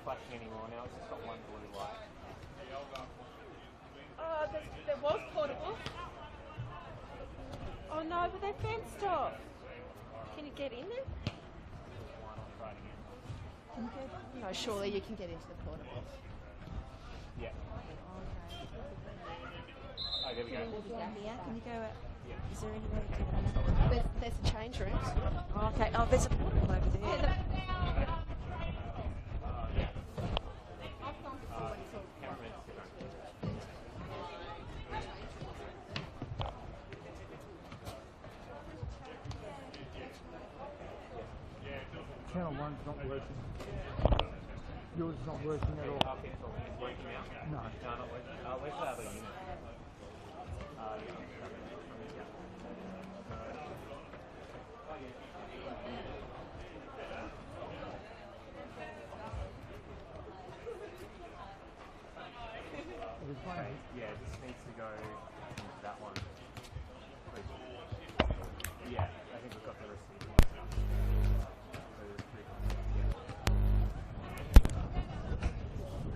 flashing anymore now. It's just got one blue light. Oh, there was portable. Oh no, but they're fenced off. Can you get in there? Can you get, no, surely you can get into the portable. Yeah. Okay. Oh, there we go. Here, can you go out? Yeah. Is there anywhere to there's the change rooms. Oh, okay. Oh, there's a portable over there. Channel 1's not working. Yours is not working at all. It's working now? No. No, not working. Where's the other unit? Yeah, this needs to go into that one. Yeah, I think we've got the receipt.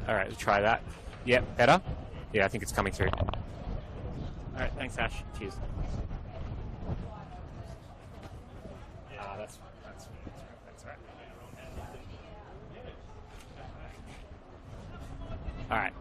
All right, let's try that. Yep, better? Yeah, I think it's coming through. All right, thanks, Ash. Cheers. That's right. All right.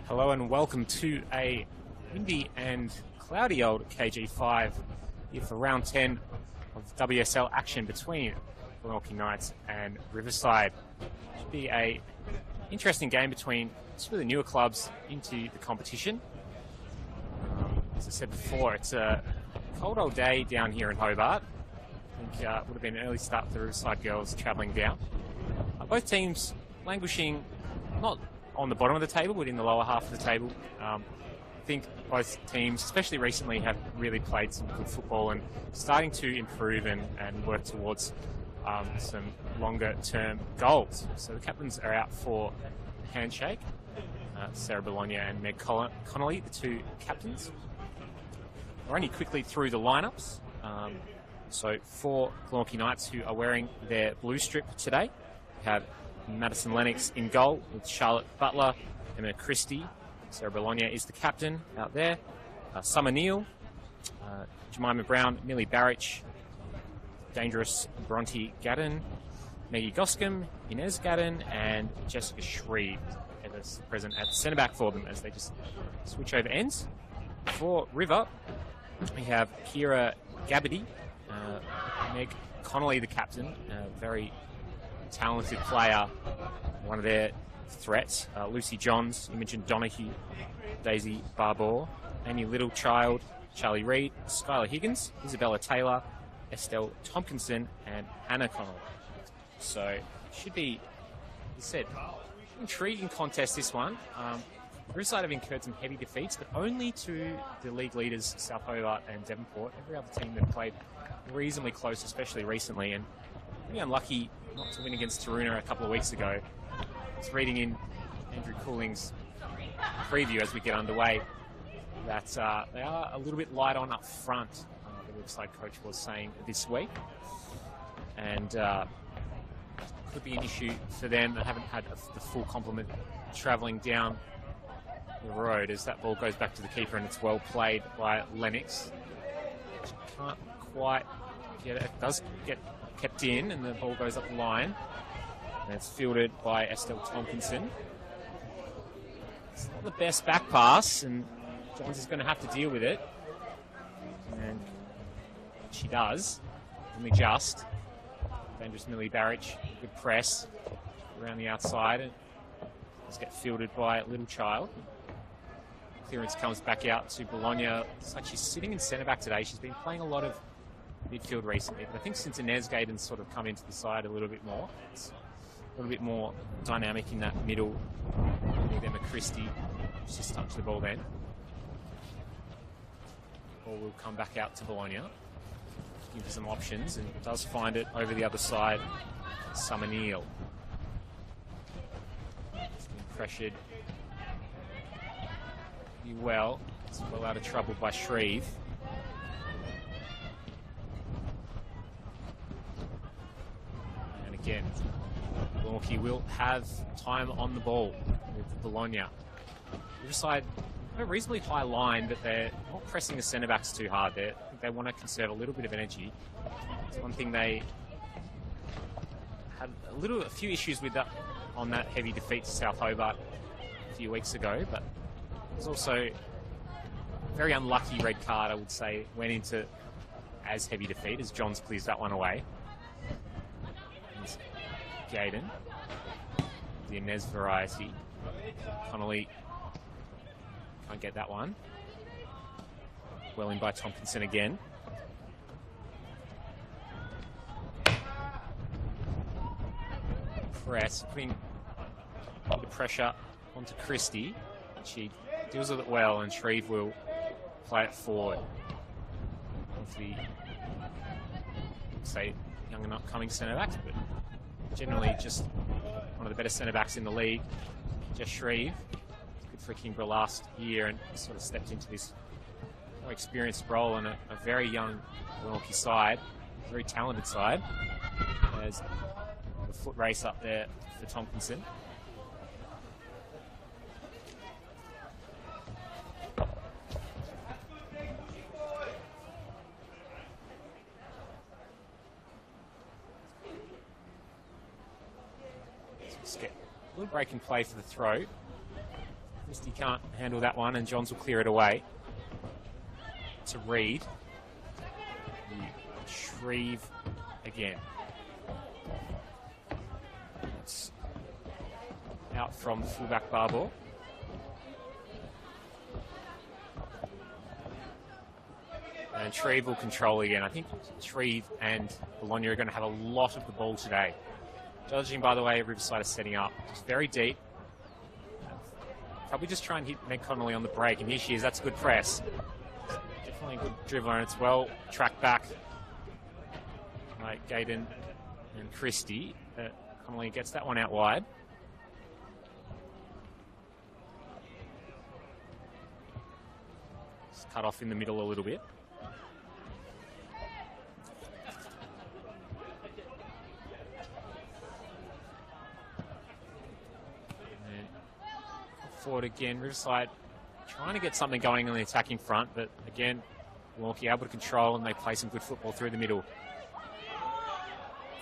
Hello and welcome to a windy and cloudy old KG5 here for round 10 of WSL action between Glenorchy Knights and Riverside. Should be a interesting game between two of the newer clubs into the competition. As I said before, it's a cold old day down here in Hobart. I think it would have been an early start for the Riverside girls travelling down. Both teams languishing not on the bottom of the table, but in the lower half of the table. I think both teams, especially recently, have really played some good football and starting to improve and work towards some longer-term goals. So the captains are out for a handshake. Sarah Bologna and Meg Connolly, the two captains. We're only quickly through the lineups. So for Glenorchy Knights, who are wearing their blue strip today, we have Madison Lennox in goal with Charlotte Butler, Emma Christie. Sarah Bologna is the captain out there. Summer Neal, Jemima Brown, Millie Barrich, Dangerous Bronte Gadden, Maggie Goscombe, Inez Gadden, and Jessica Shreve is present at centre-back for them as they just switch over ends. For River, we have Kira Gabbardy, Meg Connolly, the captain, a very talented player, one of their threats, Lucy Johns, Imogen Donahue, Daisy Barbour, Amy Littlechild, Charlie Reid, Skylar Higgins, Isabella Taylor, Estelle Tompkinson, and Hannah Connell. So, should be, as I said, intriguing contest this one. Riverside have incurred some heavy defeats, but only to the league leaders, South Hobart and Devonport. Every other team that played reasonably close, especially recently, and pretty unlucky not to win against Taruna a couple of weeks ago. I was reading in Andrew Cooling's preview as we get underway that they are a little bit light on up front, the Riverside coach was saying this week. And could be an issue for them. They haven't had the full complement travelling down the road as that ball goes back to the keeper and it's well played by Lennox. Can't quite get it. It does get kept in and the ball goes up the line. And it's fielded by Estelle Tompkinson. It's not the best back pass and Johns is going to have to deal with it. And she does. Only just. Dangerous Millie Barrich. Good press around the outside. And let's get fielded by Little Child. Clearance comes back out to Bologna. It's like she's sitting in centre back today. She's been playing a lot of midfield recently, but I think since Inez Gayden's sort of come into the side a little bit more, it's a little bit more dynamic in that middle. With Emma Christie, she's just touched the ball then. Ball will come back out to Bologna. Give her some options, and does find it over the other side. Summer Neal. It's been pressured pretty well. It's well out of trouble by Shreve. And again, Glenorchy will have time on the ball with Bologna. Riverside a reasonably high line, but they're not pressing the centre backs too hard. They want to conserve a little bit of energy. It's one thing they had a few issues with that on that heavy defeat to South Hobart a few weeks ago, but it was also a very unlucky red card, I would say, went into as heavy defeat as Johns clears that one away. And Gayden, the Inez variety. Connolly can't get that one. Well in by Tompkinson again. Press, putting a bit of pressure onto Christie. She deals with it well, and Shreve will play it forward. Of the, say, young and upcoming centre backs, but generally just one of the better centre backs in the league. Jess Shreve, good for Kingborough last year, and sort of stepped into this more experienced role on a very young Glenorchy side, very talented side. There's the foot race up there for Tompkinson. Let's get a little break in play for the throw. Christie can't handle that one, and Johns will clear it away to Reed. Shreve again. It's out from the fullback Barbour. And Shreve will control again. I think Shreve and Bologna are going to have a lot of the ball today. Judging by the way Riverside is setting up, it's very deep. Probably just try and hit Meg Connolly on the break, and here she is. That's a good press. Definitely a good dribbler, and it's well tracked back by Gayden and Christie. Connolly gets that one out wide. It's cut off in the middle a little bit. Forward again, Riverside trying to get something going on the attacking front, but again, Glenorchy able to control, and they play some good football through the middle.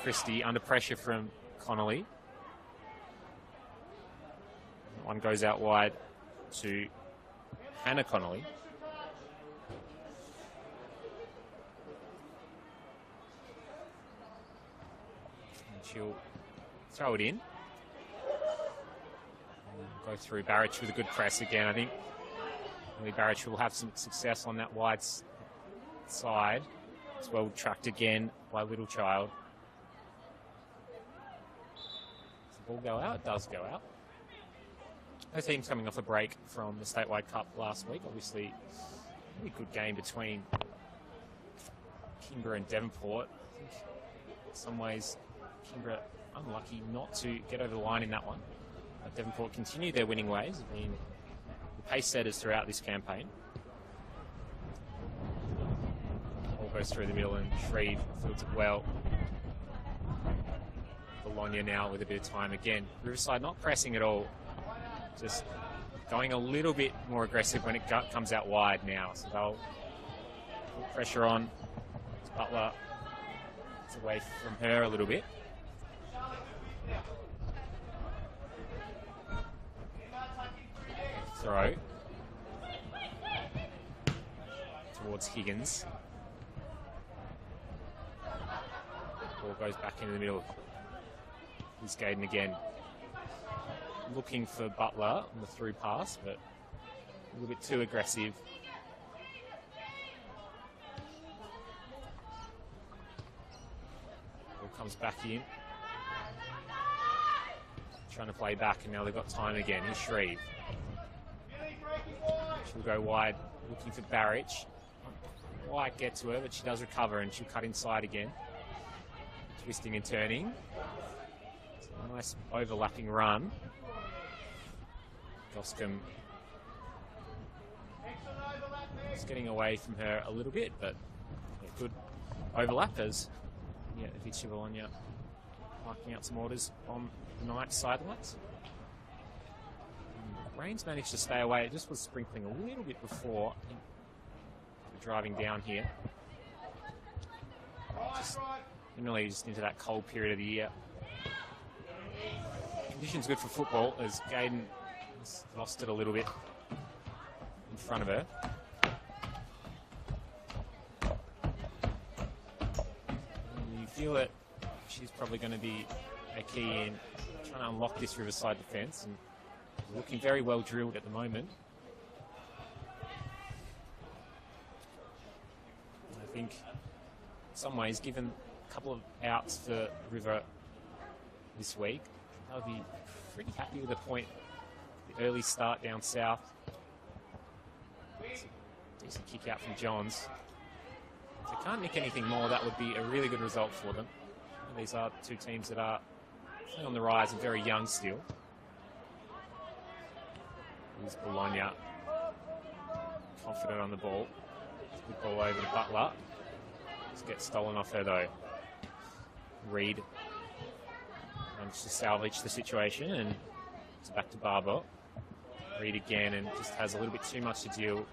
Christie under pressure from Connolly. One goes out wide to Hannah Connolly. And she'll throw it in. Go through Barrich with a good press again. I think Millie Barrich will have some success on that wide side. It's well tracked again by Little Child. Does the ball go out? It does go out. Her team's coming off a break from the Statewide Cup last week. Obviously, a really good game between Kingborough and Devonport. I think in some ways, Kingborough unlucky not to get over the line in that one. Devonport continue their winning ways, have been the pace setters throughout this campaign. All goes through the middle, and Shreve fields it well. Bologna now with a bit of time again. Riverside not pressing at all, just going a little bit more aggressive when it comes out wide now. So they'll put pressure on. Butler is away from her a little bit. Throw. towards Higgins. Ball goes back into the middle. Here's Gaden again. Looking for Butler on the through pass, but a little bit too aggressive. Ball comes back in. Trying to play back, and now they've got time again. Here's Shreve. She'll go wide, looking for Barrich. Not quite get to her, but she does recover, and she'll cut inside again. Twisting and turning. It's a nice overlapping run. Goscombe is getting away from her a little bit, but yeah, good overlap as Vici Bologna marking out some orders on the Knights sidelines. Rain's managed to stay away. It just was sprinkling a little bit before driving down here. Generally just into that cold period of the year. Conditions good for football as Gaden has lost it a little bit in front of her. And you feel that she's probably going to be a key in trying to unlock this Riverside defence, and looking very well drilled at the moment. I think in some ways, given a couple of outs for River this week, they'll be pretty happy with the point. The early start down south. It's a decent kick out from Johns. If they can't nick anything more, that would be a really good result for them. These are two teams that are on the rise and very young still. Here's Bologna. Confident on the ball. Good ball over to Butler. Just gets stolen off her though. Reed managed to salvage the situation, and it's back to Barber. Reed again, and just has a little bit too much to deal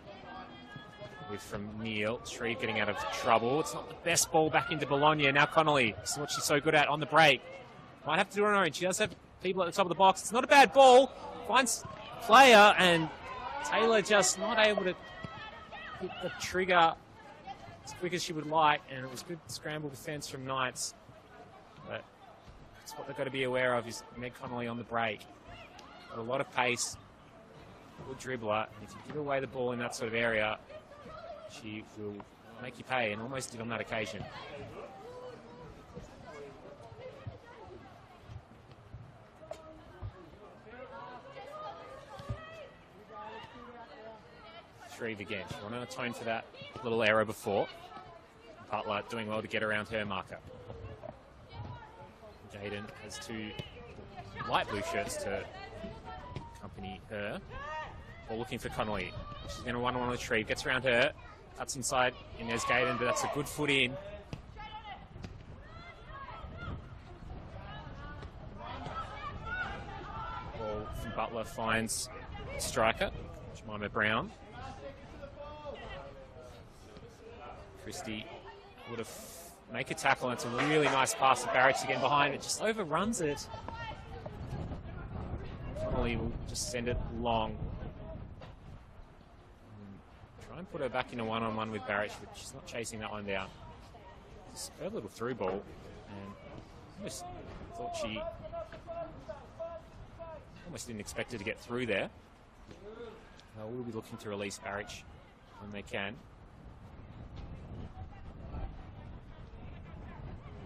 with from Neil. Shreve getting out of trouble. It's not the best ball back into Bologna. Now Connolly. This is what she's so good at on the break. Might have to do it on her own. She does have people at the top of the box. It's not a bad ball. Finds player, and Taylor just not able to hit the trigger as quick as she would like, and it was good scramble defence from Knights. But that's what they've got to be aware of, is Meg Connolly on the break. Got a lot of pace, good dribbler, and if you give away the ball in that sort of area, she will make you pay, and almost did on that occasion. Shreve again. She wanted to atone for that little error before. Butler doing well to get around her marker. Jaden has two light blue shirts to accompany her. Ball looking for Connolly. She's going to 1-on-1 with Shreve. Gets around her. Cuts inside Inez Gaden, but that's a good foot in. Ball from Butler finds striker, Jemima Brown. Christie would have make a tackle, and it's a really nice pass to Barrett again behind. It just overruns it. Connolly will just send it long. Try and put her back in a 1-on-1 with Barrett, but she's not chasing that one down. Just a little through ball, and almost thought she almost didn't expect her to get through there. We'll be looking to release Barrett when they can.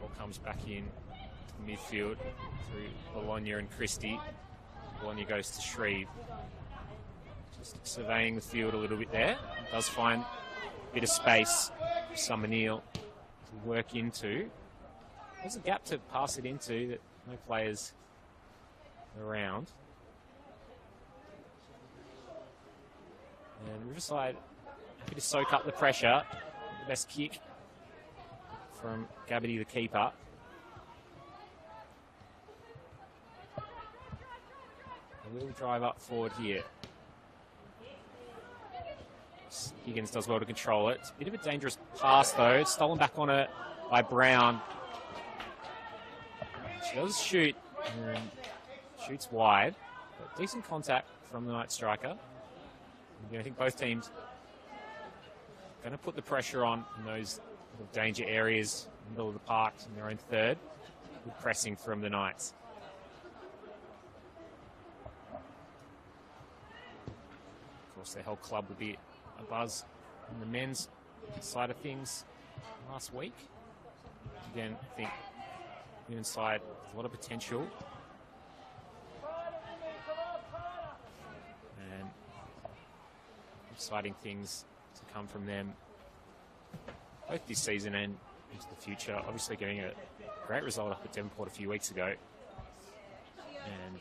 Ball comes back in to midfield through Bologna and Christie. Bologna goes to Shreve. Just surveying the field a little bit there. Does find a bit of space for Summer Neal to work into. There's a gap to pass it into that no players around. And Riverside happy to soak up the pressure. The best kick from Gabby, the keeper. A little drive up forward here. Higgins does well to control it. It's a bit of a dangerous pass though. It's stolen back on it by Brown. She does shoot and shoots wide. But decent contact from the Knight striker. I think both teams going to put the pressure on in those danger areas in the middle of the park in their own third. Good pressing from the Knights. Of course, their whole club will be a buzz on the men's side of things last week. Again, I think women's side has a lot of potential. And exciting things to come from them both this season and into the future. Obviously getting a great result up at Devonport a few weeks ago. And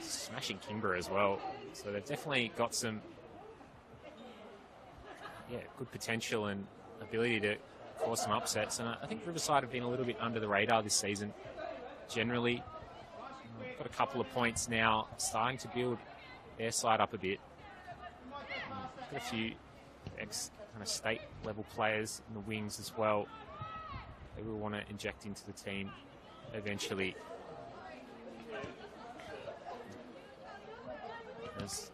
smashing Kingborough as well. So they've definitely got some good potential and ability to cause some upsets. And I think Riverside have been a little bit under the radar this season. Generally, got a couple of points now, starting to build their side up a bit. Got a few kind of state level players in the wings as well. They will want to inject into the team eventually. As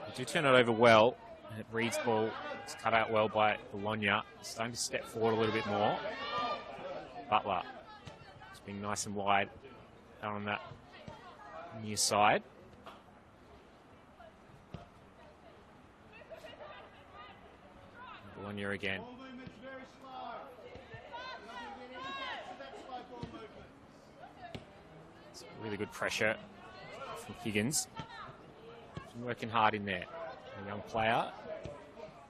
they do turn it over well, and Reed's ball is cut out well by Bologna. Starting to step forward a little bit more. Butler just being nice and wide out on that near side. Bologna again. It's really good pressure from Higgins. She's working hard in there. A young player.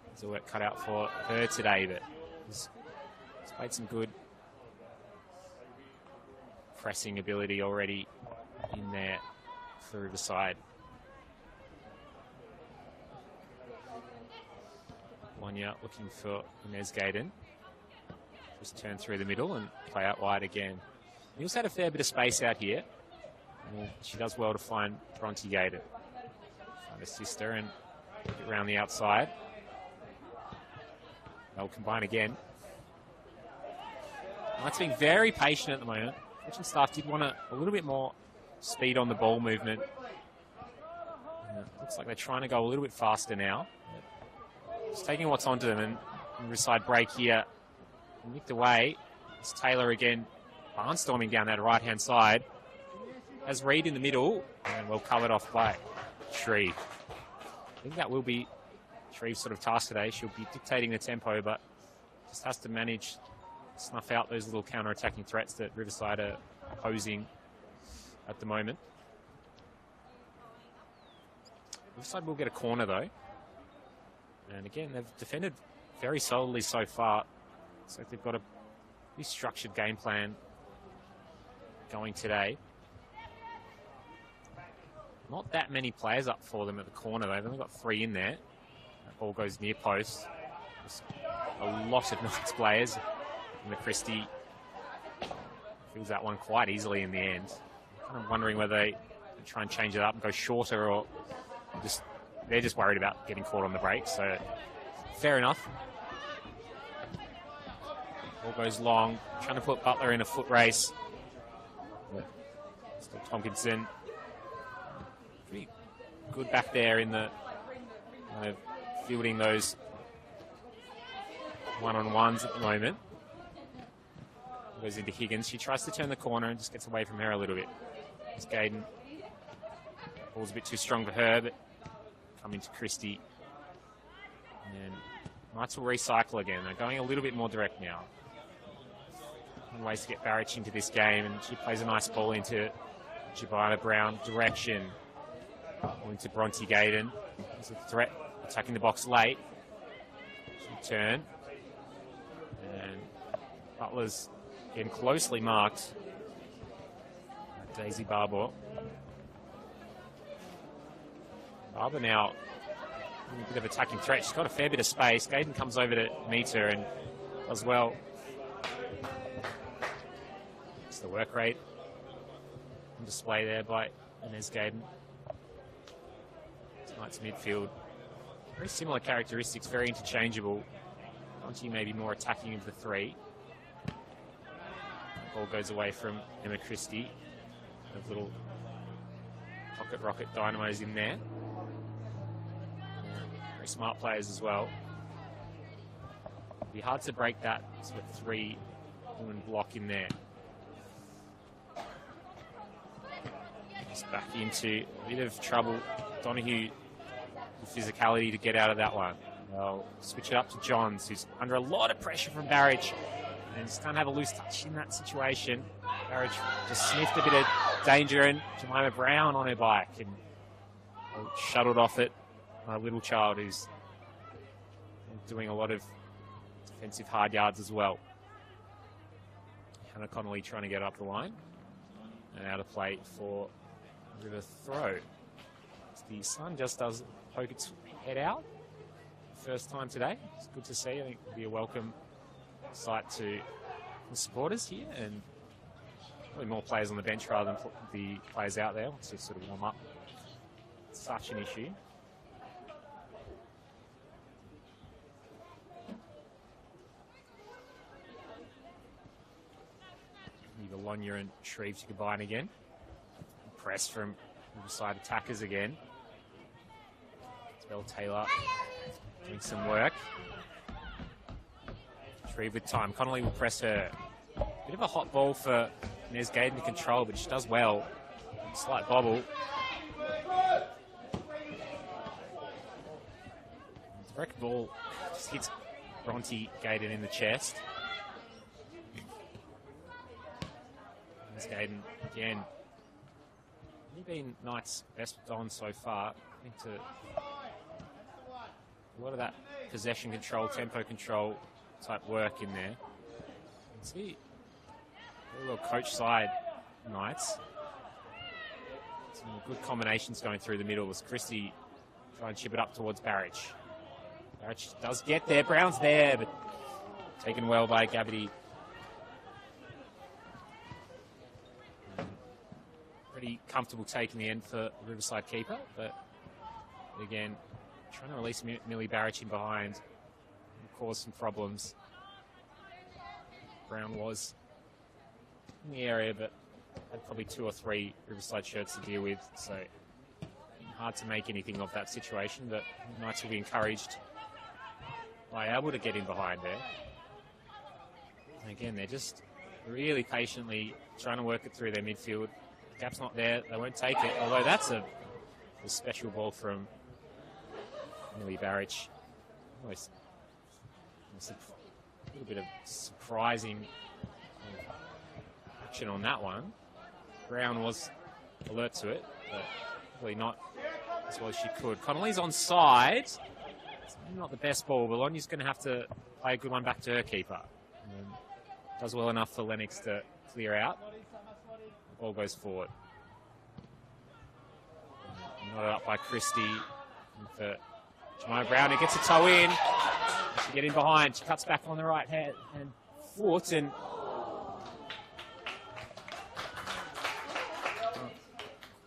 There's a work cut out for her today, but he's played some good pressing ability already in there for Riverside. Bologna looking for Inez Gayden. Just turn through the middle and play out wide again. He also had a fair bit of space out here. And she does well to find Bronte Gayden. Find her sister and get around the outside. They'll combine again. Knight's being very patient at the moment. Coaching staff did want a little bit more speed on the ball movement. Looks like they're trying to go a little bit faster now. Just taking what's onto them, and Riverside break here. Nicked away. It's Taylor again, barnstorming down that right-hand side. Has Reed in the middle, and well covered off by Shreve. I think that will be Shreve's sort of task today. She'll be dictating the tempo, but just has to manage, snuff out those little counter-attacking threats that Riverside are posing at the moment. Riverside will get a corner, though. And again, they've defended very solidly so far. So they've got a pretty structured game plan going today. Not that many players up for them at the corner, though. They've only got 3 in there. That ball goes near post. There's a lot of Knights players. And the Christie fills that one quite easily in the end. I'm kind of wondering whether they try and change it up and go shorter, or just they're just worried about getting caught on the break. So fair enough. Ball goes long, trying to put Butler in a foot race. Still Tompkinson. Pretty good back there in the kind of fielding those one-on-ones at the moment. Goes into Higgins. She tries to turn the corner and just gets away from her a little bit. It's Gayden. Ball's a bit too strong for her, but coming to Christie. And Knights will recycle again. They're going a little bit more direct now. Ways to get Barrich into this game, and she plays a nice ball into Jabina Brown direction. Into Bronte Gayden. There's a threat attacking the box late. She'll turn. And Butler's getting closely marked. Daisy Barber. Barber now a bit of attacking threat. She's got a fair bit of space. Gayden comes over to meet her and does well. It's the work rate on display there by Inez Gayden. Tonight's midfield. Very similar characteristics, very interchangeable. Bronte maybe more attacking of the 3. Ball goes away from Emma Christie. A little pocket rocket dynamos in there. Very smart players as well. It'd be hard to break that sort of 3-woman block in there. Just back into a bit of trouble. Donahue, the physicality to get out of that one. They'll switch it up to Johns, who's under a lot of pressure from Barrage. And just can't have a loose touch in that situation. Barrage just sniffed a bit of danger, and Jemima Brown on her bike and shuttled off it. A little child who's doing a lot of defensive hard yards as well. Hannah Connolly trying to get up the line. And out of play for a bit of throw. The sun just does poke its head out. First time today. It's good to see. I think it'll be a welcome sight to the supporters here, and probably more players on the bench rather than the players out there once they sort of warm up. It's such an issue. Eva Lonya and Shreve to combine again. Press from Riverside attackers again. Bell Taylor doing some work. Shreve with time. Connolly will press her. Bit of a hot ball for Inez Gaden to control, but she does well. Slight bobble. Direct ball just hits Bronte Gaden in the chest. Inez Gaden again. He's been Knights' best on so far. I think a lot of that possession control, tempo control type work in there. You can see very well coach side Knights. Some good combinations going through the middle as Christie trying to chip it up towards Barrage. Barrage does get there. Brown's there, but taken well by Gabby. Pretty comfortable take in the end for Riverside keeper, but again, trying to release Millie Barrage in behind and cause some problems. Brown was in the area, but had probably 2 or 3 Riverside shirts to deal with, so hard to make anything of that situation, but Knights will be encouraged by able to get in behind there. And again, they're just really patiently trying to work it through their midfield. The gap's not there, they won't take it, although that's a special ball from Millie Barrage. Almost a little bit of surprising action on that one. Brown was alert to it, but probably not as well as she could. Connolly's onside. It's not the best ball. Bologna's going to have to play a good one back to her keeper. Does well enough for Lennox to clear out. The ball goes forward. Knotted up by Christie. For Jemima Brown, who gets a toe in. She get in behind. She cuts back on the right hand and foot and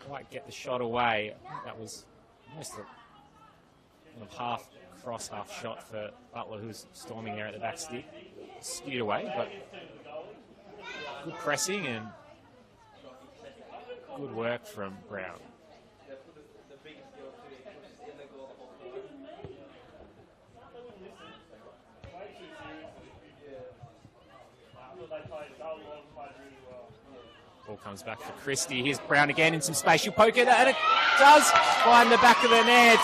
quite get the shot away. I think that was almost a kind of half cross, half shot for Butler, who was storming there at the back stick. Skewed away, but good pressing and good work from Brown. Ball comes back for Christie. Here's Brown again in some space. She'll poke it, and it does find the back of the net.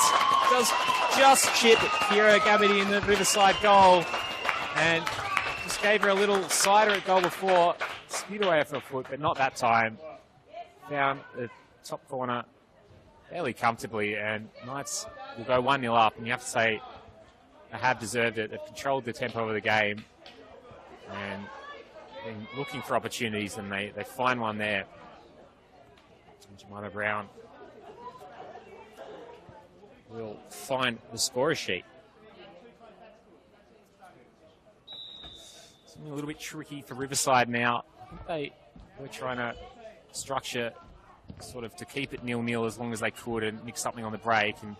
Does just chip Kira Gabity in the Riverside goal. And just gave her a little cider at goal before. Spewed away for a foot, but not that time. Found the top corner fairly comfortably, and Knights will go 1-0 up. And you have to say they have deserved it. They've controlled the tempo of the game. And been looking for opportunities, and they find one there. Jemima Brown will find the scorer sheet. Something a little bit tricky for Riverside now. I think they were trying to structure sort of to keep it 0-0 as long as they could and mix something on the break. And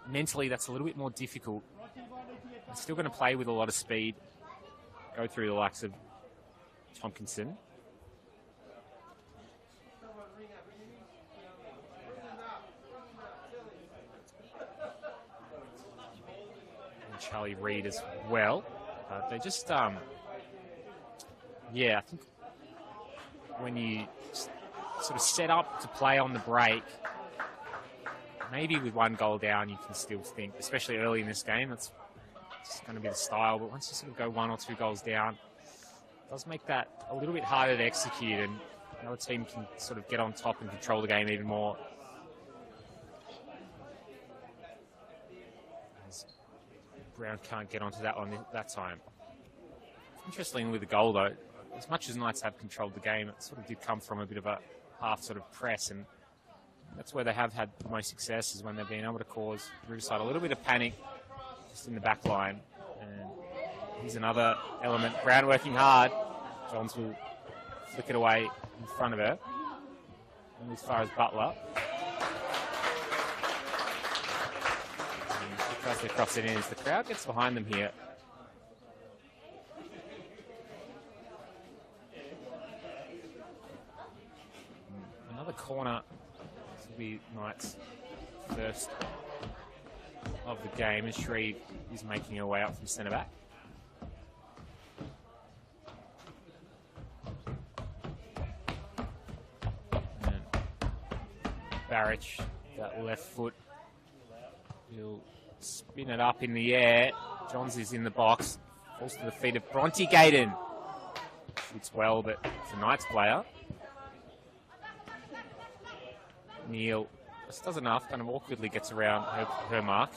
mentally, that's a little bit more difficult. They're still going to play with a lot of speed. Go through the likes of Tompkinson. And Charlie Reid as well. They just, yeah, I think when you sort of set up to play on the break, maybe with 1 goal down, you can still think, especially early in this game, that's just going to be the style. But once you sort of go 1 or 2 goals down, it does make that a little bit harder to execute, and the other team can sort of get on top and control the game even more. As Brown can't get onto that one that time. Interestingly, with the goal, though, as much as Knights have controlled the game, it sort of did come from a bit of a half sort of press, and that's where they have had the most success, is when they've been able to cause Riverside a little bit of panic just in the back line. And here's another element. Brown working hard. Johns will flick it away in front of her. And as far as Butler. And she tries to cross it in as the crowd gets behind them here. Another corner. This will be Knights' first of the game, as Shreve is making her way up from centre back. And Barrich, that left foot, he'll spin it up in the air. Johns is in the box, falls to the feet of Bronte Gayden. Shoots well, but it's a Knights player. Neal just does enough, kind of awkwardly gets around her mark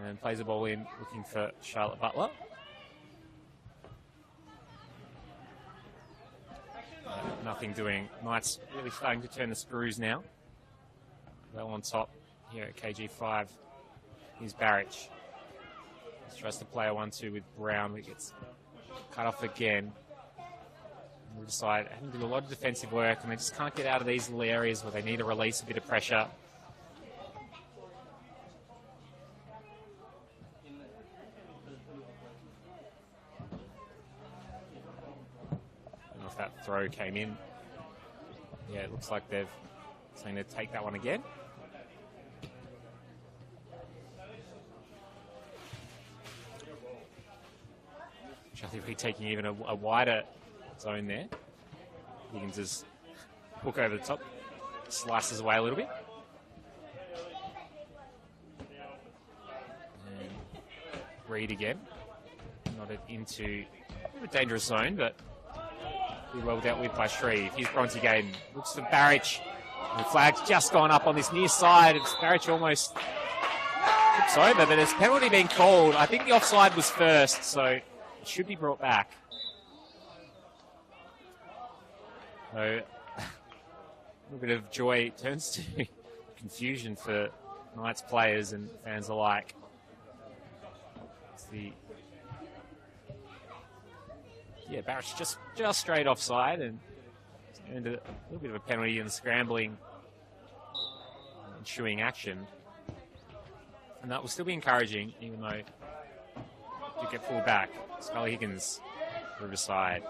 and plays the ball in, looking for Charlotte Butler. Nothing doing. Knights really starting to turn the screws now. Well on top here at KG5 is Barrich. He tries to play a 1-2 with Brown, but gets cut off again. Riverside having to do a lot of defensive work, and they just can't get out of these little areas where they need to release a bit of pressure. I don't know if that throw came in. Yeah, it looks like they're saying they'd take that one again. Charlie Reid taking even a wider zone there. Higgins is hook over the top, slices away a little bit. And Reid again, nodded into a bit of a dangerous zone, but pretty well dealt with by Shreve. Here's Bronte Gayden, looks for Barrich. The flag's just gone up on this near side. It's Barrich almost tips over, but there's penalty being called. I think the offside was first, so it should be brought back. So, a little bit of joy turns to confusion for Knights players and fans alike. It's Barrett's just straight offside, and earned a little bit of a penalty in the scrambling ensuing action. And that will still be encouraging, even though it did get pulled back. Scully Higgins, Riverside.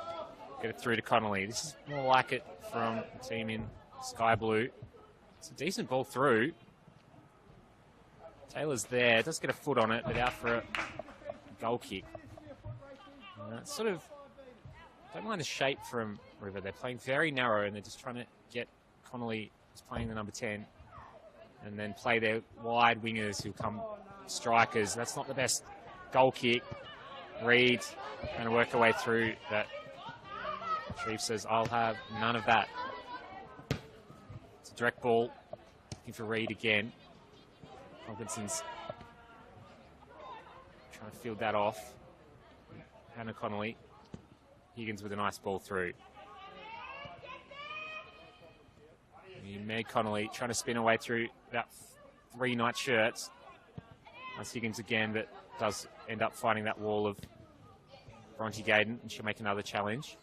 Get it through to Connolly. This is more like it from the team in Sky Blue. It's a decent ball through. Taylor's there. Does get a foot on it, but out for a goal kick. Sort of, don't mind the shape from River. They're playing very narrow, and they're just trying to get Connolly, who's playing the number 10, and then play their wide wingers who come strikers. That's not the best goal kick. Reid going to work her way through that. Shreve says, I'll have none of that. It's a direct ball. Looking for Reid again. Hopkinson's trying to field that off. Hannah Connolly. Higgins with a nice ball through. Meg Connolly trying to spin her way through about 3 Knight shirts. That's Higgins again, but does end up finding that wall of Bronte Gayden, and she'll make another challenge.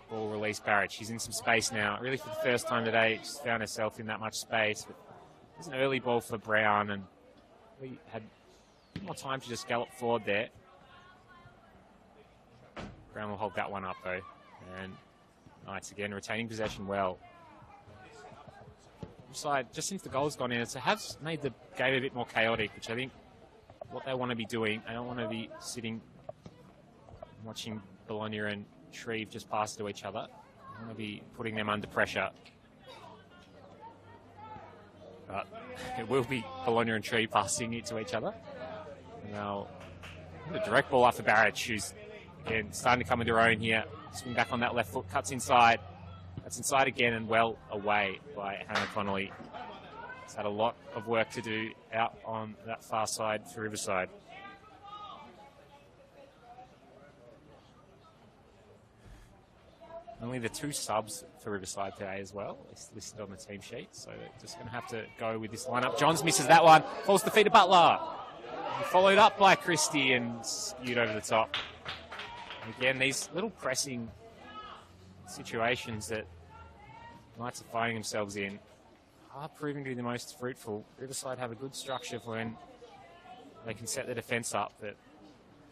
Ball release Barrett. She's in some space now. Really for the first time today, she's found herself in that much space. But there's an early ball for Brown, and we had more time to just gallop forward there. Brown will hold that one up though. And Knights again retaining possession well. Riverside, just since the goal's gone in, it has made the game a bit more chaotic, which I think what they want to be doing. They don't want to be sitting watching Bologna and Shreve just pass to each other. They want to be putting them under pressure. But it will be Bologna and Shreve passing it to each other. And now the direct ball after Barrett, who's again starting to come into her own here. Swing back on that left foot, cuts inside. That's inside again and well away by Hannah Connolly. It's had a lot of work to do out on that far side for Riverside. Only the 2 subs for Riverside today as well. It's listed on the team sheet, so they're just going to have to go with this lineup. Johns misses that one, falls to the feet of Butler. Followed up by Christie and skewed over the top. Again, these little pressing situations that Knights are finding themselves in are proving to be the most fruitful. Riverside have a good structure for when they can set the defence up, but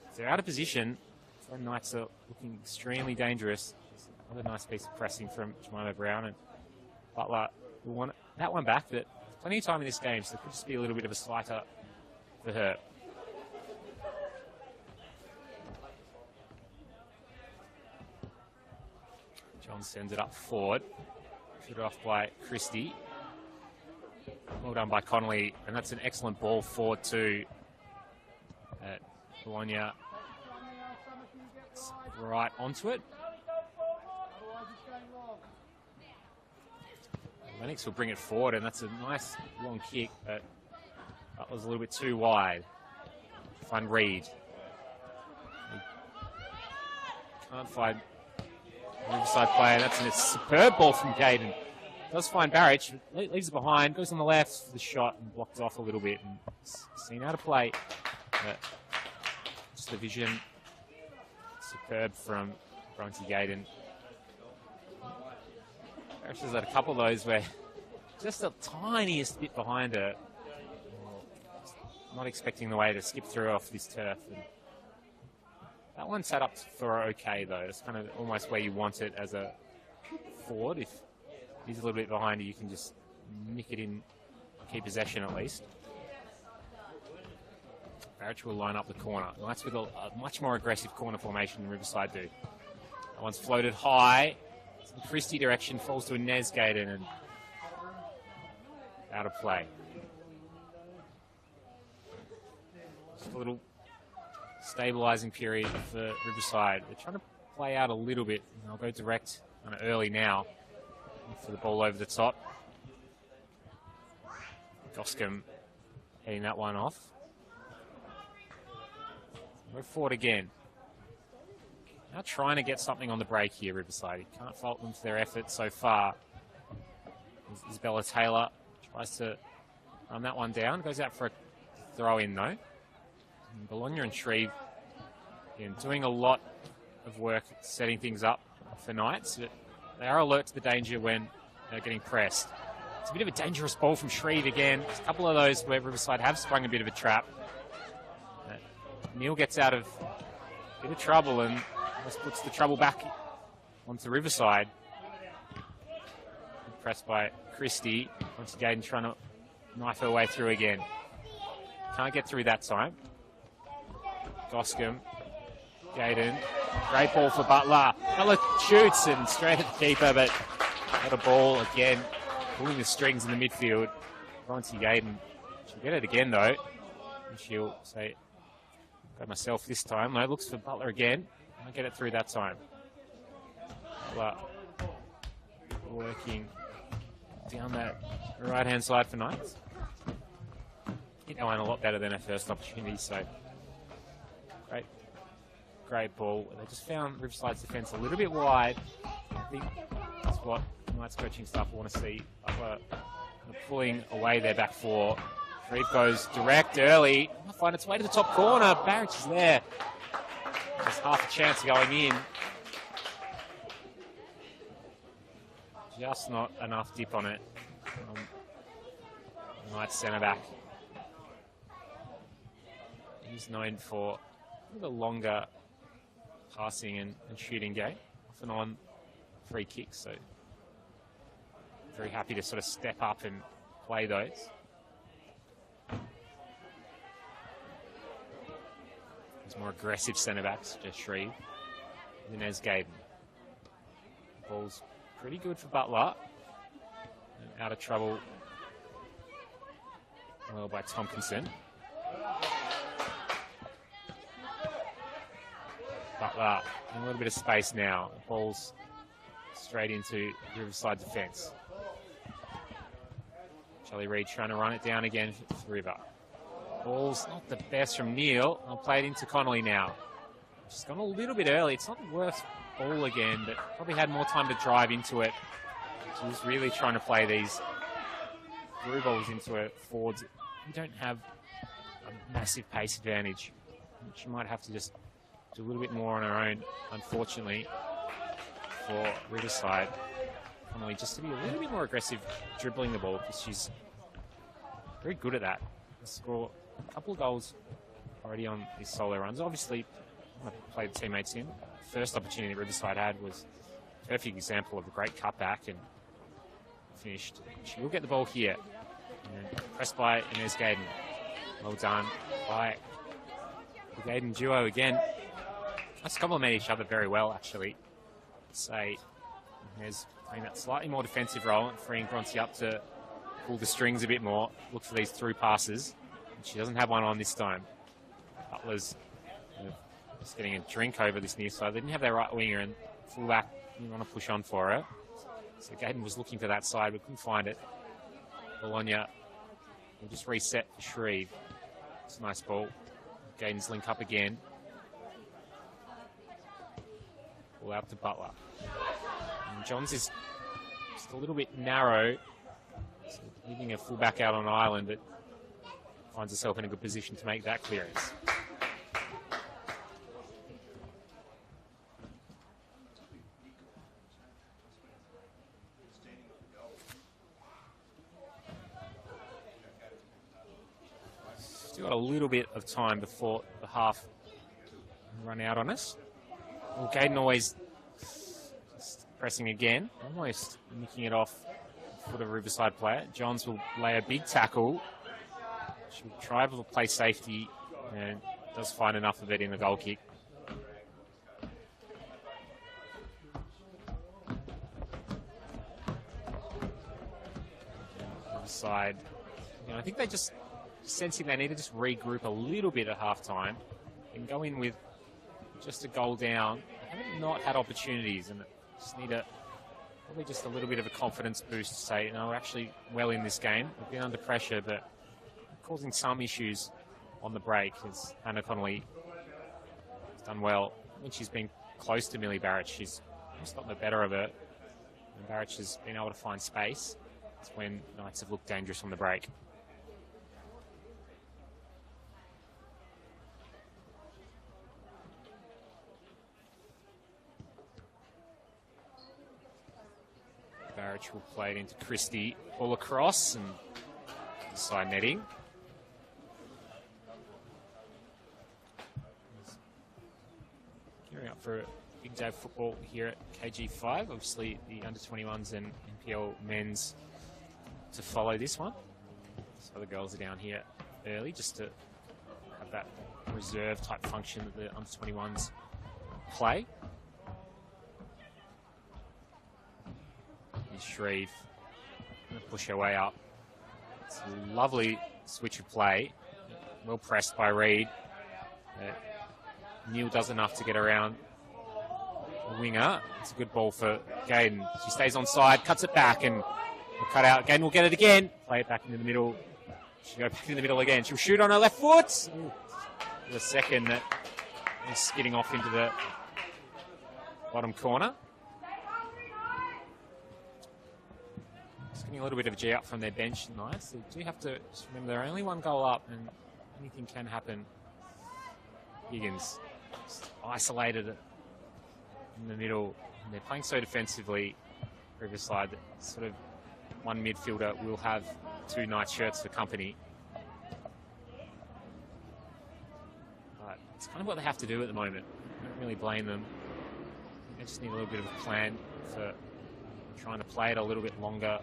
if they're out of position, the Knights are looking extremely dangerous. Another nice piece of pressing from Jemima Brown, and Butler will want that one back, but plenty of time in this game, so it could just be a little bit of a slighter for her. John sends it up forward. Put it off by Christie. Well done by Connolly, and that's an excellent ball forward too. Bologna right onto it. Lennox will bring it forward, and that's a nice long kick, but that was a little bit too wide. Fun read. Can't find Riverside player. That's a superb ball from Gaydon. Does find Barrich, leaves it behind, goes on the left for the shot and blocked off a little bit. And seen how to play. But just the vision, superb from Bronte Gaydon. Barrich has had a couple of those where just the tiniest bit behind her. Not expecting the way to skip through off this turf. And that one sat up for okay though. It's kind of almost where you want it as a forward. If he's a little bit behind you, you can just nick it in, keep possession at least. Barrett will line up the corner. And that's with a much more aggressive corner formation than Riverside do. That one's floated high. It's in the Christie direction, falls to Inez Gaydon and out of play. Just a little stabilising period for Riverside. They're trying to play out a little bit. And I'll go direct kind of early now for the ball over the top. Goscombe heading that one off. Go forward again. Now trying to get something on the break here, Riverside. You can't fault them for their effort so far. Isabella Taylor tries to run that one down. Goes out for a throw in though. And Bologna and Shreve again, doing a lot of work setting things up for Knights. But they are alert to the danger when they're getting pressed. It's a bit of a dangerous ball from Shreve again. There's a couple of those where Riverside have sprung a bit of a trap. Neil gets out of a bit of trouble and just puts the trouble back onto Riverside. Pressed by Christie. Once again trying to knife her way through again. Can't get through that time. Goscombe. Gaydon. Great ball for Butler. Butler shoots and straight at the keeper, but got a ball again. Pulling the strings in the midfield. Bronte Gaydon. She'll get it again though. And she'll say, got myself this time. No, looks for Butler again. I'll get it through that time. Butler working down that right-hand side for Knights. Hit that one a lot better than her first opportunity, so great ball. They just found Riverside's defence a little bit wide. I think that's what Knights coaching staff want to see. Butler pulling away their back four. Shreve goes direct early. Might find its way to the top corner. Barrett is there. There's half a chance of going in. Just not enough dip on it. Knights centre back. He's known for the longer passing and shooting game, often on free kicks. So very happy to sort of step up and play those. There's more aggressive centre-backs, just Shreve. Inez Gaden. Ball's pretty good for Butler. And out of trouble. Well by Tompkinson. Butler in a little bit of space now. Ball's straight into Riverside defence. Charlie Reid trying to run it down again for River. Ball's not the best from Neal. I'll play it into Connolly now. She's gone a little bit early. It's not the worst ball again, but probably had more time to drive into it. She was really trying to play these through balls into her forwards. You don't have a massive pace advantage. She might have to just do a little bit more on her own, unfortunately, for Riverside. Connolly just to be a little bit more aggressive dribbling the ball, because she's very good at that. Score a couple of goals already on these solo runs. Obviously, I played teammates in. First opportunity Riverside had was a perfect example of a great cutback and finished. She will get the ball here. And pressed by Inez Gaden. Well done by the Gaden duo again. Let's complement each other very well, actually. Say Inez playing that slightly more defensive role and freeing Bronte up to pull the strings a bit more, look for these through passes. She doesn't have one on this time. Butler's just getting a drink over this near side. They didn't have their right winger, and fullback didn't want to push on for her. So Gaden was looking for that side, but couldn't find it. Bologna will just reset for Shreve. It's a nice ball. Gaden's link up again. Ball out to Butler. And Johns is just a little bit narrow, so leaving a fullback out on island, but finds herself in a good position to make that clearance. Still got a little bit of time before the half run out on us. Well, Gaden always pressing again, almost nicking it off for the Riverside player. Johns will lay a big tackle. She'll try to play safety and does find enough of it in the goal kick. Riverside, I think they just sensing they need to just regroup a little bit at halftime and go in with just a goal down. They haven't not had opportunities, and just need probably just a little bit of a confidence boost to say, no, we're actually well in this game. We've been under pressure, but causing some issues on the break, as Hannah Connolly has done well. When she's been close to Millie Barrett, she's just gotten the better of her. And Barrett has been able to find space. That's when Knights have looked dangerous on the break. Barrett will play it into Christie. All across and side netting. Gearing up for a big day of football here at KG5. Obviously, the under-21s and NPL men's to follow this one. So the girls are down here early just to have that reserve type function that the under-21s play. Shreve going to push her way up. It's a lovely switch of play. Well pressed by Reid. Neal does enough to get around the winger. It's a good ball for Gaden. She stays on side, cuts it back, and will cut out. Gaden will get it again. Play it back into the middle. She'll go back in the middle again. She'll shoot on her left foot. The second that is skidding off into the bottom corner. Getting a little bit of a G up from their bench tonight. So they do have to just remember they're only one goal up and anything can happen. Higgins just isolated it in the middle. And they're playing so defensively, Riverside, that sort of one midfielder will have two nice shirts for company. But it's kind of what they have to do at the moment. I don't really blame them. They just need a little bit of a plan for trying to play it a little bit longer.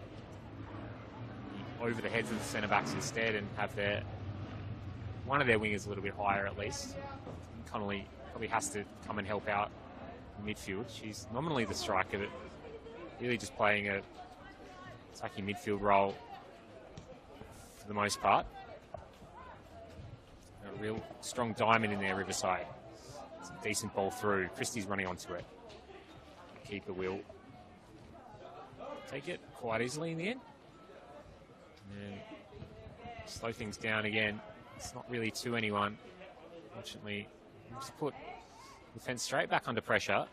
over the heads of the centre-backs instead and have one of their wingers a little bit higher at least. Connolly probably has to come and help out in midfield. She's nominally the striker, but really just playing a attacking midfield role for the most part. A real strong diamond in there, Riverside. It's a decent ball through. Christie's running onto it. Keeper will take it quite easily in the end. And slow things down again. It's not really to anyone. Fortunately, just put defence straight back under pressure.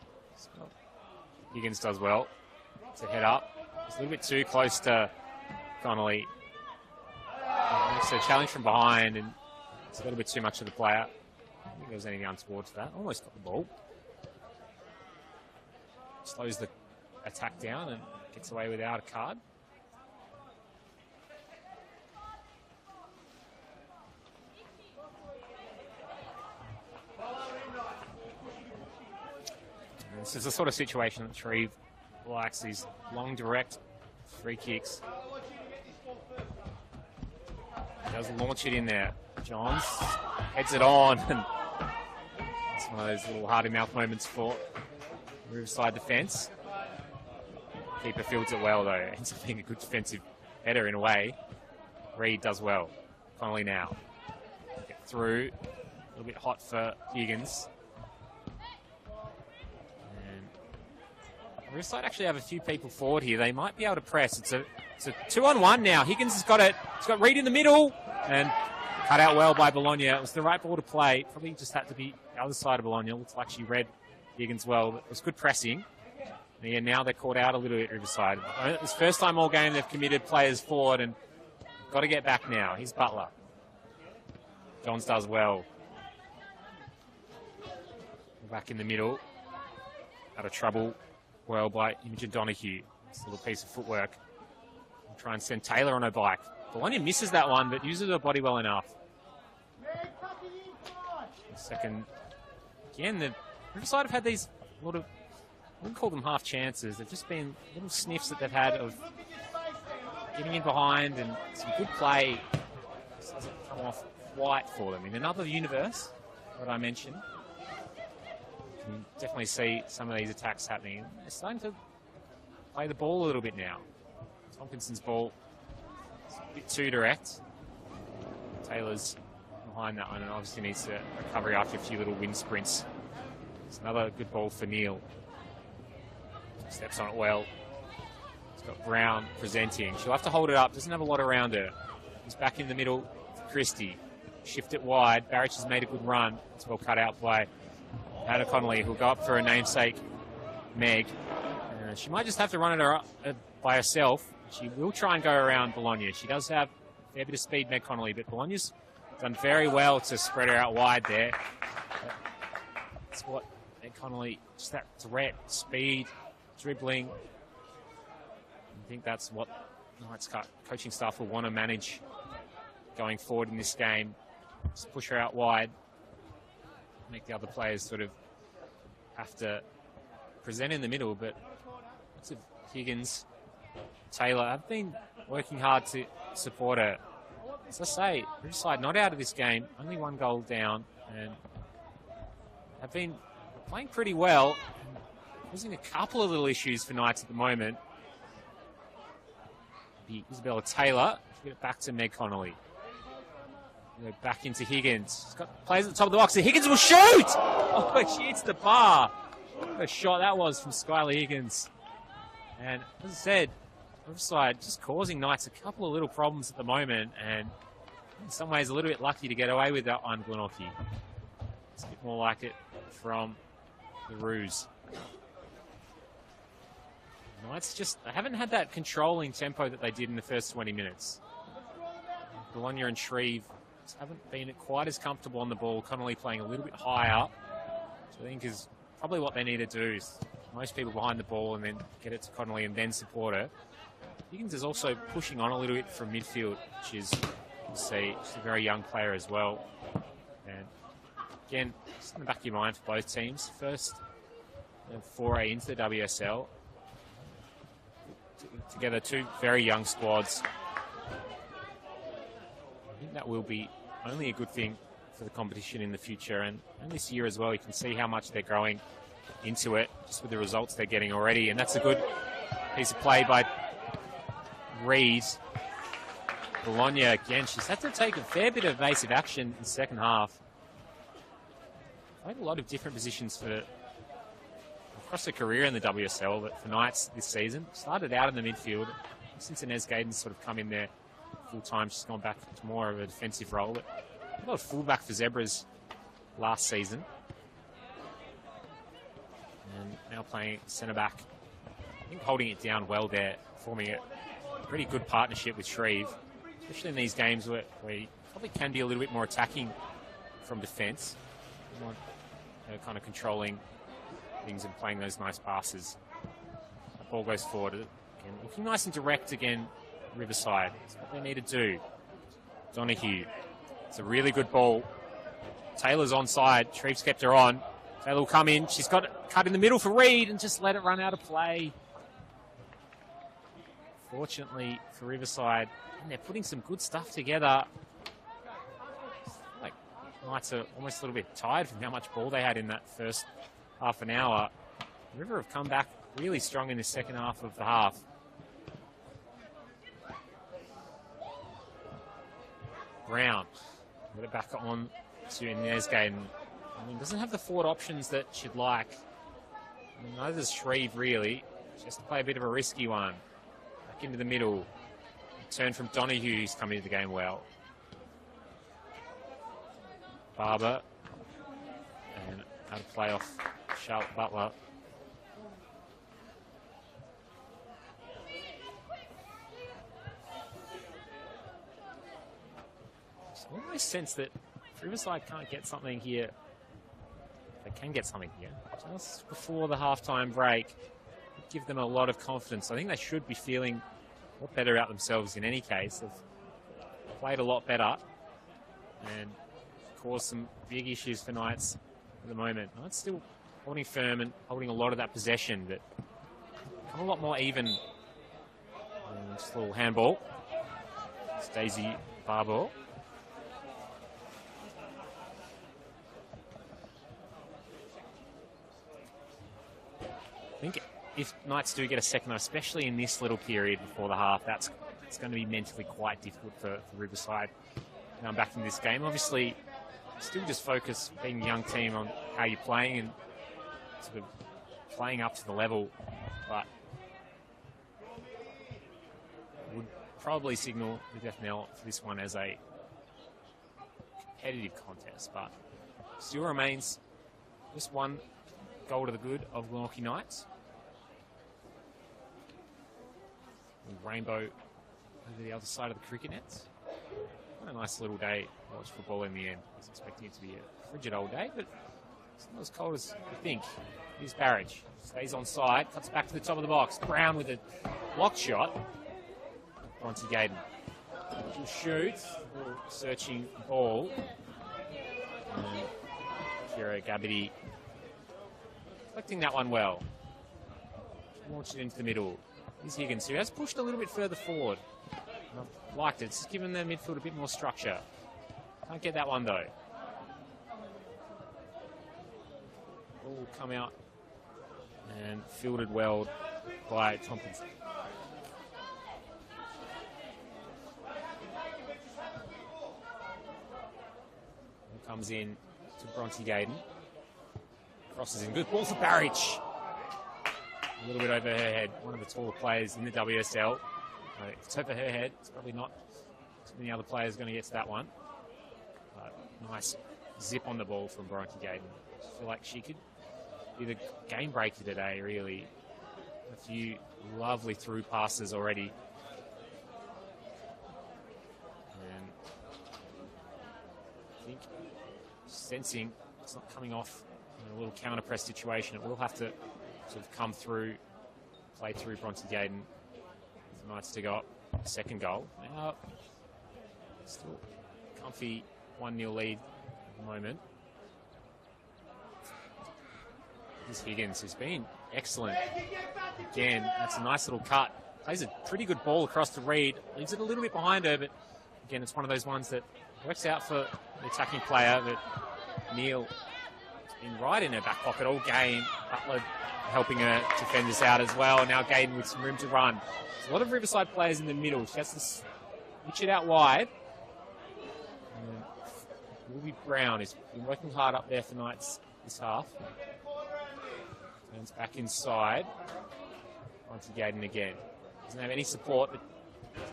Higgins does well to head up. It's a little bit too close to Connolly. It's a challenge from behind, and it's a little bit too much of the player. I don't think there was anything untoward to that. Almost got the ball. Slows the attack down and gets away without a card. And this is the sort of situation that Shreve likes, these long, direct free kicks. Does launch it in there. Johns heads it on, and it's one of those little heart-in-mouth moments for Riverside defence. Keeper fields it well, though. Ends up being a good defensive header in a way. Reed does well. Connolly now. Get through. A little bit hot for Higgins. And Riverside actually have a few people forward here. They might be able to press. It's a 2-on-1 now. Higgins has got it. He's got Reed in the middle. And cut out well by Bologna. It was the right ball to play. Probably just had to be the other side of Bologna. Looks like she read Higgins well. But it was good pressing. And yeah, now they're caught out a little bit, Riverside. It's the first time all game they've committed players forward, and got to get back now. Here's Butler. Johns does well. Back in the middle. Out of trouble. Well by Imogen Donahue. It's a little piece of footwork. We'll try and send Taylor on her bike. Bologna misses that one, but uses her body well enough. Second. Again, the Riverside have had these lot of, I wouldn't call them half chances. They've just been little sniffs that they've had of getting in behind and some good play. This doesn't come off quite for them. In another universe, what I mentioned, you can definitely see some of these attacks happening. They're starting to play the ball a little bit now. Tompkinson's ball is a bit too direct. Taylor's behind that one and obviously needs to recover after a few little wind sprints. It's another good ball for Neal. Steps on it well. He's got Brown presenting. She'll have to hold it up. Doesn't have a lot around her. He's back in the middle for Christie. Shift it wide. Barrich has made a good run. It's well cut out by Hannah Connolly, who'll go up for her namesake, Meg. She might just have to run it by herself. She will try and go around Bologna. She does have a fair bit of speed, Meg Connolly, but Bologna's done very well to spread her out wide there. That's what Meg Connolly, just that threat, speed, dribbling. I think that's what Knights coaching staff will want to manage going forward in this game. Just push her out wide, make the other players sort of have to present in the middle. But lots of Higgins, Taylor have been working hard to support her. As I say, Riverside not out of this game, only one goal down, and have been playing pretty well. Causing a couple of little issues for Knights at the moment. Isabella Taylor, get it back to Meg Connolly. Go back into Higgins. He's got players at the top of the box. Higgins will shoot! Oh, she hits the bar. What a shot that was from Skylar Higgins. And as I said, Riverside just causing Knights a couple of little problems at the moment, and in some ways a little bit lucky to get away with that one, Glenorchy. It's a bit more like it from the Roos. Knights just haven't had that controlling tempo that they did in the first 20 minutes. Bologna and Shreve haven't been quite as comfortable on the ball. Connolly playing a little bit higher, which I think is probably what they need to do. Is most people behind the ball and then get it to Connolly and then support her. Higgins is also pushing on a little bit from midfield, which is, you can see, she's a very young player as well. And again, just in the back of your mind for both teams. First foray into the WSL. Together, two very young squads. think that will be only a good thing for the competition in the future. And this year as well, you can see how much they're growing into it just with the results they're getting already. And that's a good piece of play by Reed. Bologna again, she's had to take a fair bit of evasive action in the second half. Played a lot of different positions for across her career in the WSL, but for Knights this season. Started out in the midfield. Since Inez Gayden's sort of come in there full time, she's gone back to more of a defensive role. But a lot of fullback for Zebras last season. And now playing centre back. I think holding it down well there, forming a pretty good partnership with Shreve, especially in these games where you probably can be a little bit more attacking from defence. You want, kind of controlling things and playing those nice passes. The ball goes forward. Again, looking nice and direct again, Riverside. That's what they need to do. Donahue. It's a really good ball. Taylor's onside. Shreve's kept her on. Taylor will come in. She's got it cut in the middle for Reed and just let it run out of play. Fortunately for Riverside, and they're putting some good stuff together. Like, Knights are almost a little bit tired from how much ball they had in that first half an hour. River have come back really strong in the second half of the half. Brown, get it back on to Inez Gayden. I mean, doesn't have the forward options that she'd like. I mean, neither does Shreve really. She has to play a bit of a risky one. Back into the middle. Turn from Donahue, who's come into the game well. Barber. And out of play off Charlotte Butler. I almost sense that if Riverside can't get something here, they can get something here. Just before the halftime break, give them a lot of confidence. I think they should be feeling a lot better about themselves in any case. They've played a lot better and caused some big issues for Knights at the moment. Knights still holding firm and holding a lot of that possession, but a lot more even. And just a little handball. It's Daisy Barber. I think if Knights do get a second, especially in this little period before the half, it's going to be mentally quite difficult for Riverside going back in this game. Obviously, still just focus, being a young team, on how you're playing and sort of playing up to the level, but would probably signal the death knell for this one as a competitive contest, but still remains just one goal to the good of Glenorchy Knights. And Rainbow over the other side of the cricket nets. What a nice little day to watch football in the end. I was expecting it to be a frigid old day, but it's not as cold as you think. Here's Barrage. Stays on side, cuts back to the top of the box. Brown with a block shot. Bronte Gayden. She'll shoot. Searching ball. And Kira Gabity collecting that one well. Launched it into the middle. Here's Higgins, who has pushed a little bit further forward. I've liked it. It's given the midfield a bit more structure. Can't get that one though. Ball will come out and fielded well by Tompkins. Comes in to Bronte Gayden. Crosses in. Good ball for Barrage. A little bit over her head. One of the taller players in the WSL. If it's over her head, it's probably not too many other players going to get to that one. But nice zip on the ball from Bronte Gayden. I feel like she could be the game breaker today, really. A few lovely through passes already. And I think sensing it's not coming off in a little counter press situation. It will have to sort of come through, play through Bronte Gayden. Knights to go up. Second goal. Now, still comfy 1-0 lead at the moment. Here's Higgins, who's been excellent. Again, that's a nice little cut. Plays a pretty good ball across to Reed. Leaves it a little bit behind her, but again, it's one of those ones that works out for the attacking player, but Neil has been right in her back pocket all game. Butler helping her defenders out as well. And now Gaden with some room to run. There's a lot of Riverside players in the middle. She has to switch it out wide. And Ruby Brown has been working hard up there for Knights this half. Turns back inside. Onto Gaden again. Doesn't have any support, but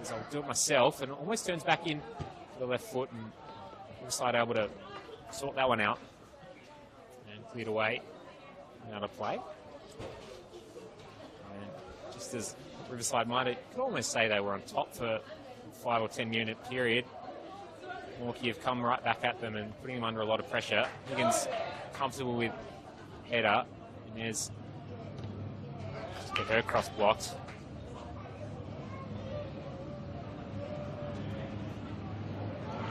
says, I'll do it myself, and almost turns back in to the left foot, and Riverside able to sort that one out. And cleared away. Another play. And just as Riverside might, you could almost say they were on top for a 5 or 10 minute period. Glenorchy have come right back at them and putting them under a lot of pressure. Higgins comfortable with header. And there's just get her cross blocked.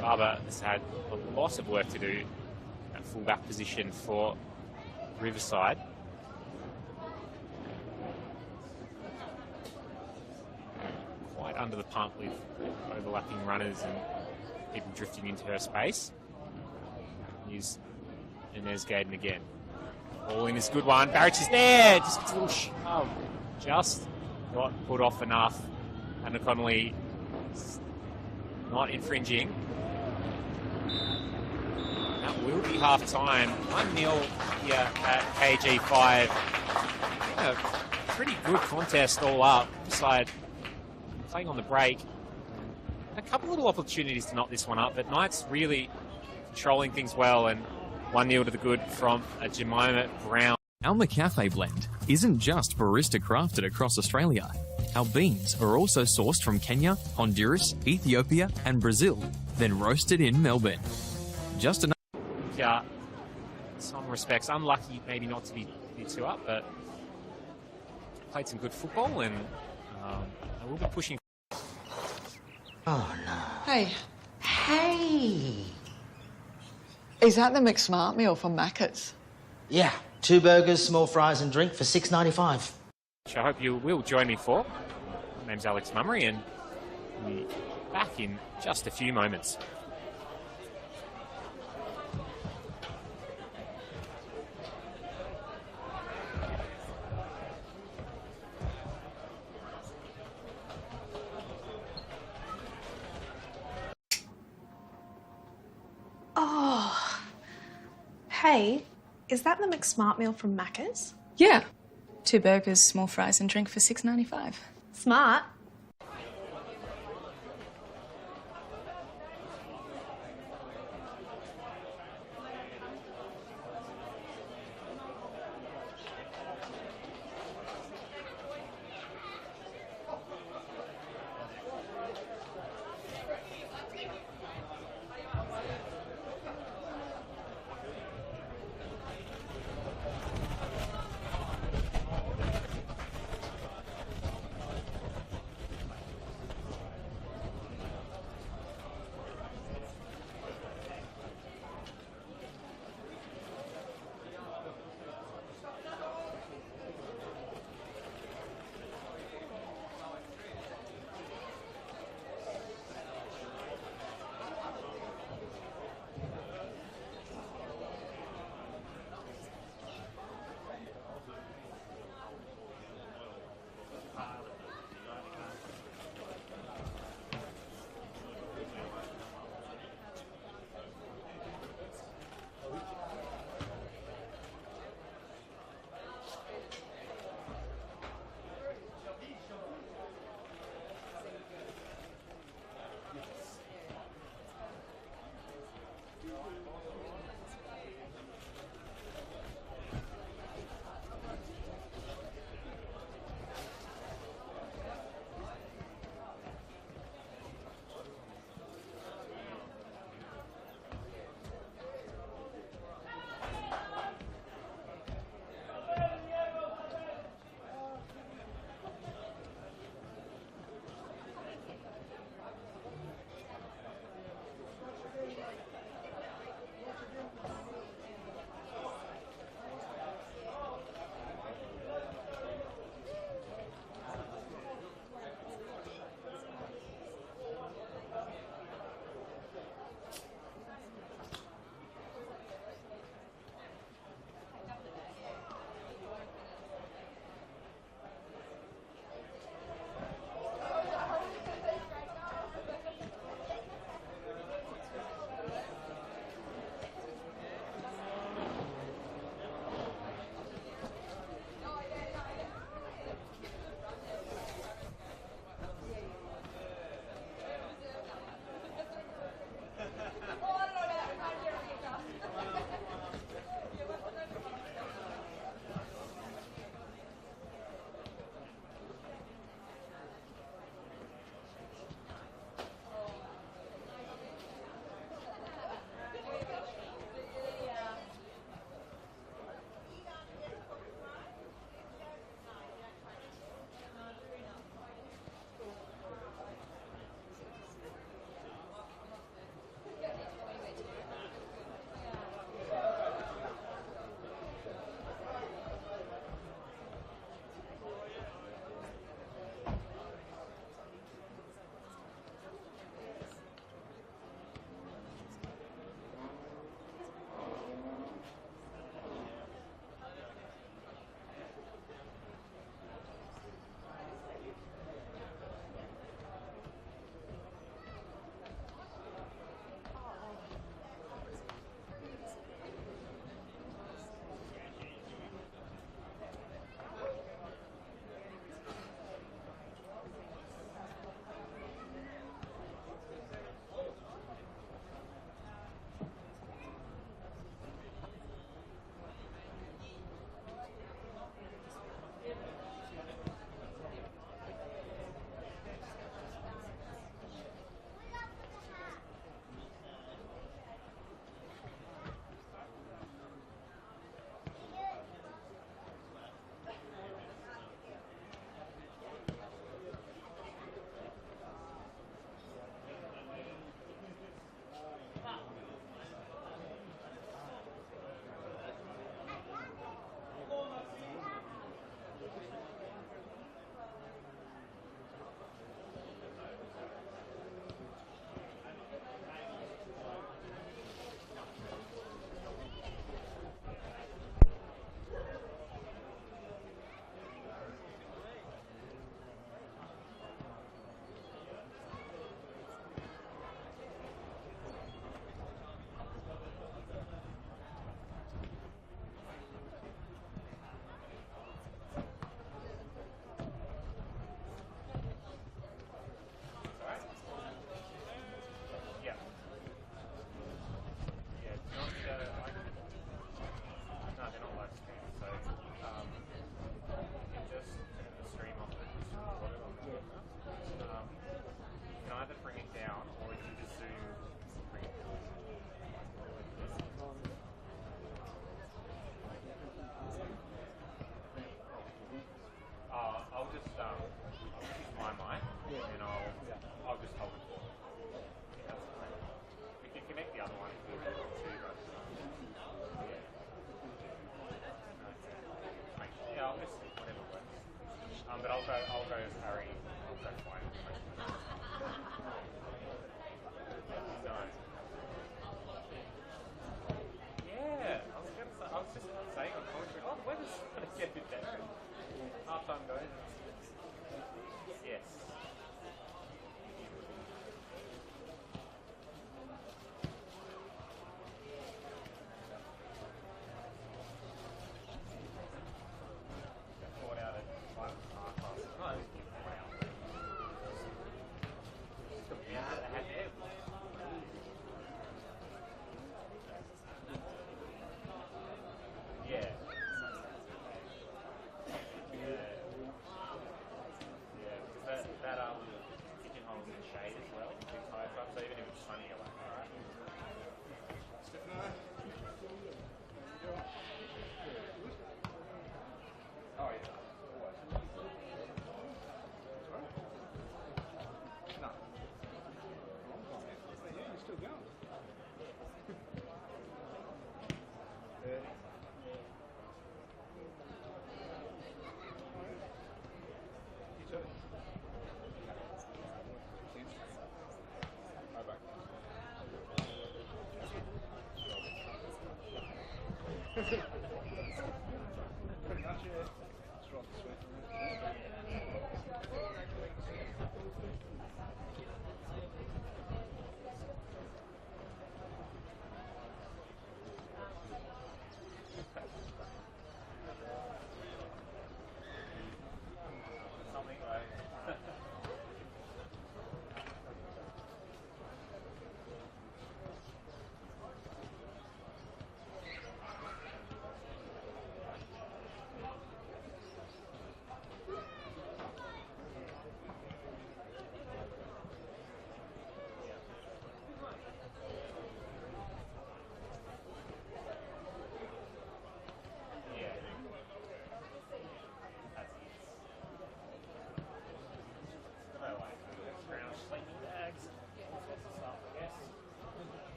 Barber has had a lot of work to do at full-back position for Riverside. Quite under the pump with overlapping runners and people drifting into her space. And there's Gaden again. All in is a good one. Barrett is there. Just gets a little shove. Just got put off enough. Anna Connolly not infringing. That will be half time. 1-0 here at KG5. A pretty good contest all up. Riverside playing on the break. A couple little opportunities to knock this one up, but Knights really controlling things well, and 1-0 to the good from Jemima Brown. Our McCafe blend isn't just barista crafted across Australia. Our beans are also sourced from Kenya, Honduras, Ethiopia and Brazil, then roasted in Melbourne. Just enough. Yeah, in some respects, unlucky maybe not to be too up, but played some good football, and I will be pushing. Oh, no. Hey, Hey! is that the McSmart meal from Macca's? Yeah, 2 burgers, small fries and drink for $6.95. Which I hope you will join me for. My name's Alex Mummery, and we'll be back in just a few moments. Oh, hey, is that the McSmart meal from Macca's? Yeah. 2 burgers, small fries and drink for $6.95. Smart.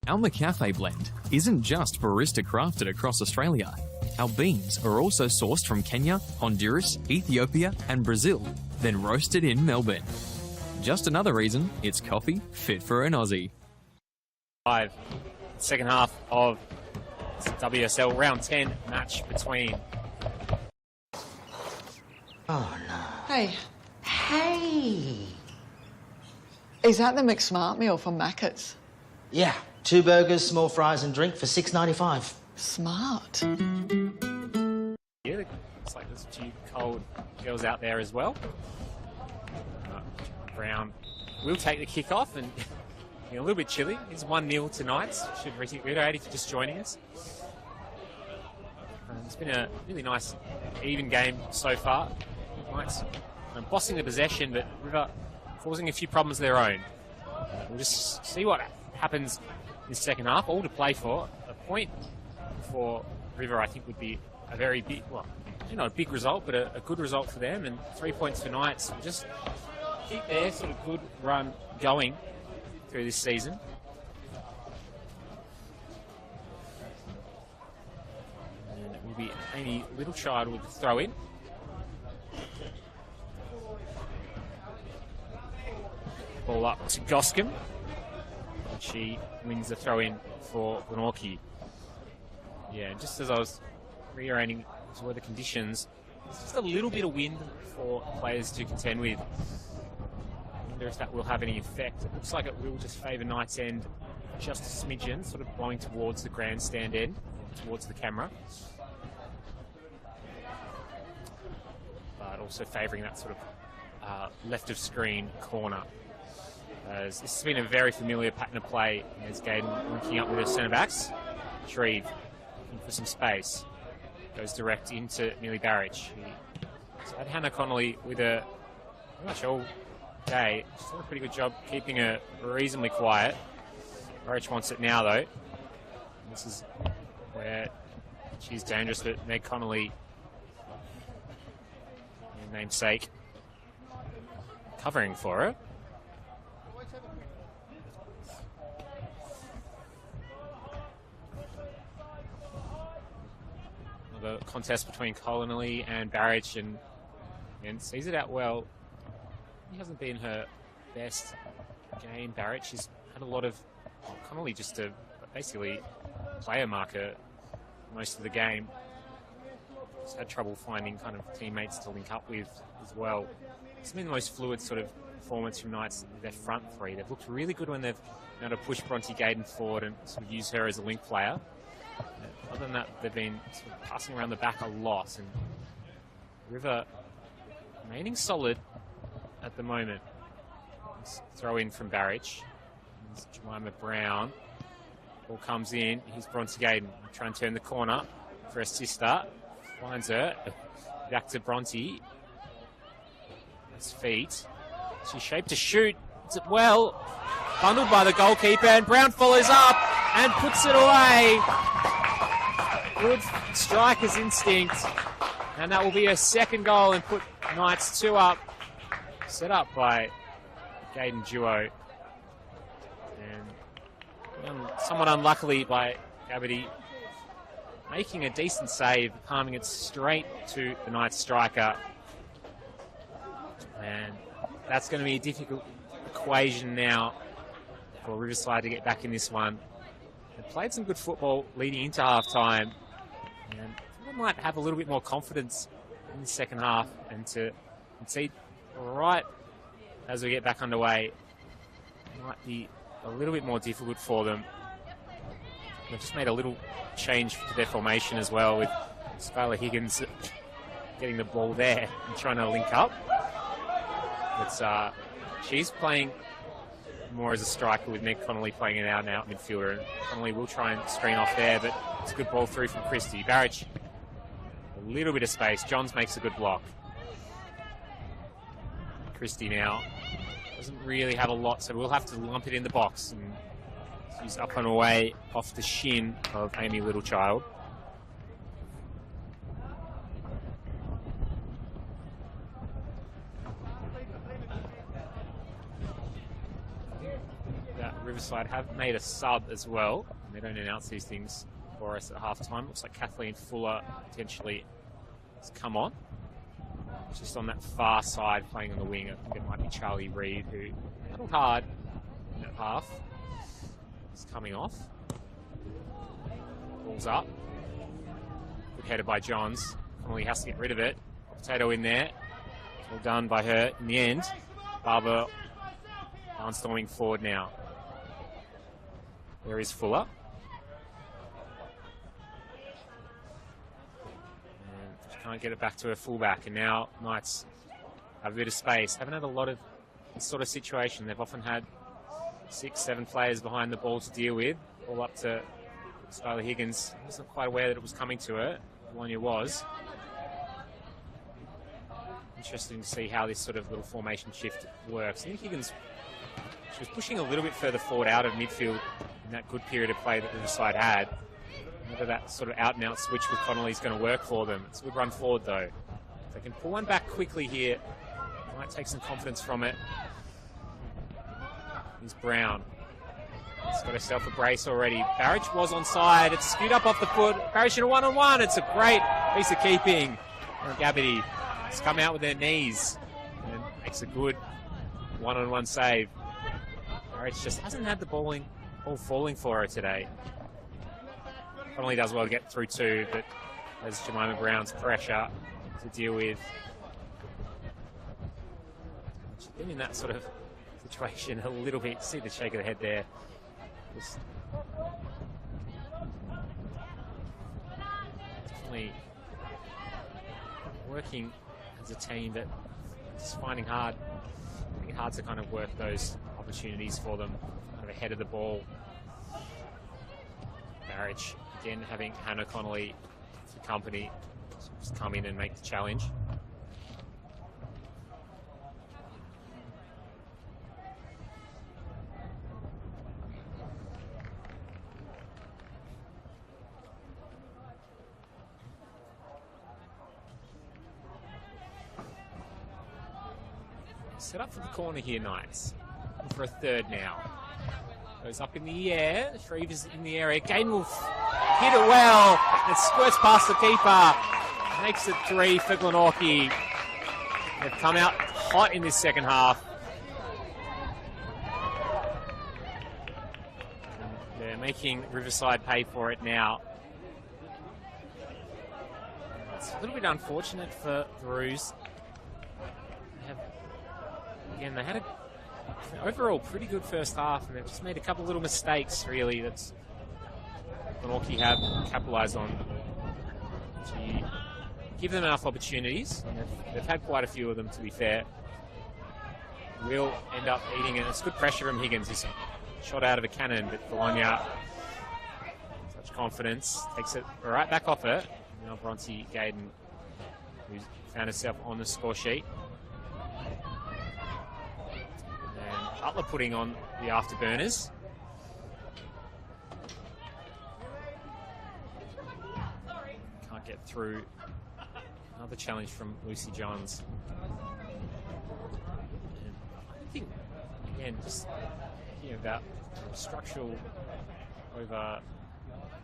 Our McCafe blend isn't just barista crafted across Australia. Our beans are also sourced from Kenya, Honduras, Ethiopia and Brazil, then roasted in Melbourne. Just another reason it's coffee fit for an Aussie. Second half of WSL round 10 match between. Oh, no. Hey, Hey! is that the McSmart meal from Macca's? Yeah, 2 burgers, small fries and drink for $6.95. Smart. Yeah, looks like there's a few cold girls out there as well. Brown will take the kickoff and a little bit chilly. It's 1-0 tonight. Should reiterate if you're just joining us. It's been a really nice, even game so far. Knights bossing the possession, but River causing a few problems of their own. We'll just see what happens in the second half. All to play for. A point for River, I think, would be a very big, well, not a big result, but a good result for them. And 3 points for Knights. Just keep their sort of good run going through this season. And it will be Amy Littlechild with the throw in. Ball up to Goscombe. And she wins the throw in for Glenorchy. Yeah, and just as I was rearranging the weather conditions, there's just a little bit of wind for players to contend with. I wonder if that will have any effect. It looks like it will just favour Knights End just a smidgen, sort of blowing towards the grandstand end, towards the camera. But also favouring that sort of left of screen corner. As this has been a very familiar pattern of play as Gaden linking up with her centre backs. Shreve looking for some space. Goes direct into Millie Barrich. So had Hannah Connolly with her pretty much all day. She's done a pretty good job keeping her reasonably quiet. Barrich wants it now though. This is where she's dangerous, but Meg Connolly, her namesake, covering for her. The contest between Connolly and Barrich, and sees it out well. He hasn't been her best game, Barrich. She's had a lot of Connolly just to basically player marker most of the game. She's had trouble finding kind of teammates to link up with as well. It's been the most fluid sort of performance from Knights, their front three. They've looked really good when they've been able to push Bronte Gaden forward and sort of use her as a link player. Other than that, they've been sort of passing around the back a lot, and River remaining solid at the moment. Let's throw in from Barrich. There's Jemima Brown. Ball comes in. Here's Bronte Gaden. Try and turn the corner for her sister. Finds her. Back to Bronte. That's feet. She's shaped to shoot. It's it well. Bundled by the goalkeeper, and Brown follows up and puts it away. Good striker's instinct, and that will be her second goal and put Knights 2 up. Set up by Gaden Duo, and somewhat unluckily by Gabity making a decent save, palming it straight to the Knights striker, and that's going to be a difficult equation now for Riverside to get back in this one. They played some good football leading into half-time, and they might have a little bit more confidence in the second half, and to concede right as we get back underway might be a little bit more difficult for them. They've just made a little change to their formation as well, with Skylar Higgins getting the ball there and trying to link up. But she's playing more as a striker, with Meg Connolly playing an out-and-out midfielder. And Connolly will try and screen off there, but it's a good ball through from Christie. Barrich, a little bit of space. Johns makes a good block. Christie now doesn't really have a lot, so we'll have to lump it in the box. And she's up and away off the shin of Amy Littlechild. Riverside have made a sub as well. They don't announce these things for us at halftime. Looks like Kathleen Fuller potentially has come on. Just on that far side, playing on the wing. I think it might be Charlie Reid, who battled hard in that half. It's coming off. Ball's up. Good header by Johns. Connolly has to get rid of it. Potato in there. Well done by her in the end. Barber barnstorming forward now. There is Fuller. And she can't get it back to her fullback. And now Knights have a bit of space. Haven't had a lot of this sort of situation. They've often had 6, 7 players behind the ball to deal with. All up to Skylar Higgins. I wasn't quite aware that it was coming to her. Bologna was. Interesting to see how this sort of little formation shift works. I think Higgins, she was pushing a little bit further forward out of midfield in that good period of play that Riverside had. Whether that sort of out and out switch with Connolly is going to work for them. It's a good run forward though. If they can pull one back quickly here, might take some confidence from it. Here's Brown. She's got herself a brace already. Barrage was onside. It's skewed up off the foot. Barrage in a one-on-one. It's a great piece of keeping. Gabity has come out with their knees and makes a good one-on-one save. Barrage just hasn't had the ball falling for her today. Connolly does well to get through too, but there's Jemima Brown's pressure to deal with. She's been in that sort of situation a little bit. See the shake of the head there. Just definitely working as a team, but just finding it hard to kind of work those opportunities for them, kind of ahead of the ball. Barrage again having Hannah Connolly for company, just come in and make the challenge. Set up for the corner here, Knights. For a third now. Goes up in the air. Shreve's in the area. Gaten will hit it well. It squirts past the keeper. Makes it 3 for Glenorchy. They've come out hot in this second half. And they're making Riverside pay for it now. It's a little bit unfortunate for the Roos. Again, they had an overall pretty good first half, and they've just made a couple little mistakes, really, that Glenorchy have capitalised on to give them enough opportunities. And they've had quite a few of them, to be fair. Will end up eating it. It's good pressure from Higgins. He's shot out of a cannon, but Bologna, such confidence, takes it right back off her. Now Bronte Gaden, who's found herself on the score sheet. Butler putting on the afterburners. Can't get through. Another challenge from Lucy Johns. And I think, again, just thinking about structural over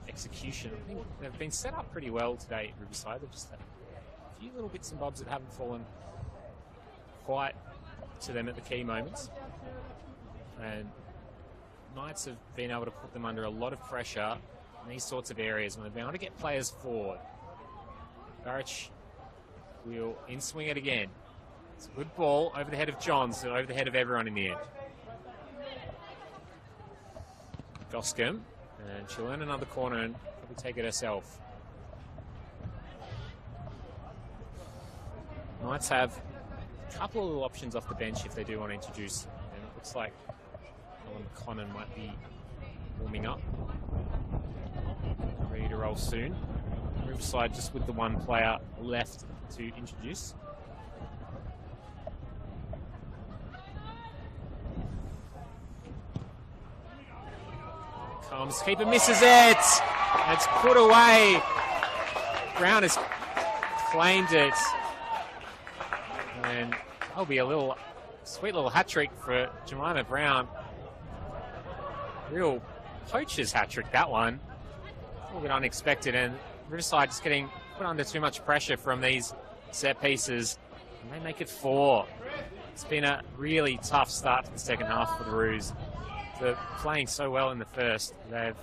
execution. I think they've been set up pretty well today at Riverside. They've just had a few little bits and bobs that haven't fallen quite to them at the key moments. And Knights have been able to put them under a lot of pressure in these sorts of areas when they've been able to get players forward. Barrich will in-swing it again. It's a good ball over the head of Johns and over the head of everyone in the end. Goscombe, and she'll earn another corner and probably take it herself. Knights have a couple of little options off the bench if they do want to introduce, and it looks like Conan might be warming up, ready to roll soon. Riverside just with the one player left to introduce. Comes, keeper misses it. It's put away. Brown has claimed it, and that'll be a little sweet little hat trick for Jemima Brown. Real poacher's hat trick, that one. A little bit unexpected, and Riverside just getting put under too much pressure from these set pieces, and they make it 4. It's been a really tough start to the second half for the Roos. after playing so well in the first, they've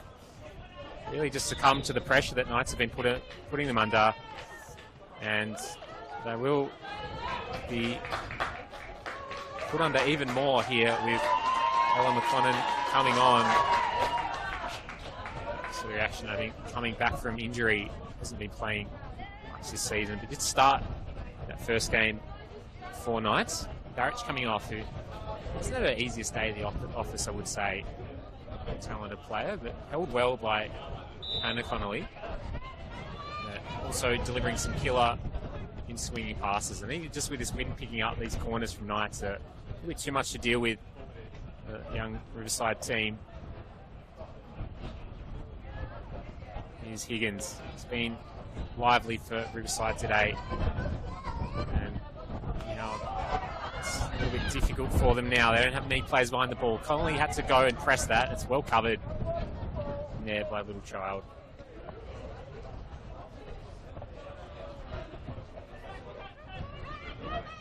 really just succumbed to the pressure that Knights have been putting them under. And they will be put under even more here with Ella McConnell coming on. So reaction, I think, coming back from injury, hasn't been playing much this season, but did start that first game for Knights. Barrett coming off, who it's never the easiest day at the office, I would say. Talented player, but held well by Hannah Connolly. Also delivering some killer in swinging passes. I think just with this wind picking up these corners from Knights, really too much to deal with the young Riverside team. Here's Higgins. It's been lively for Riverside today. And, you know, it's a little bit difficult for them now. They don't have many players behind the ball. Connolly had to go and press that. It's well covered in there by Little Child.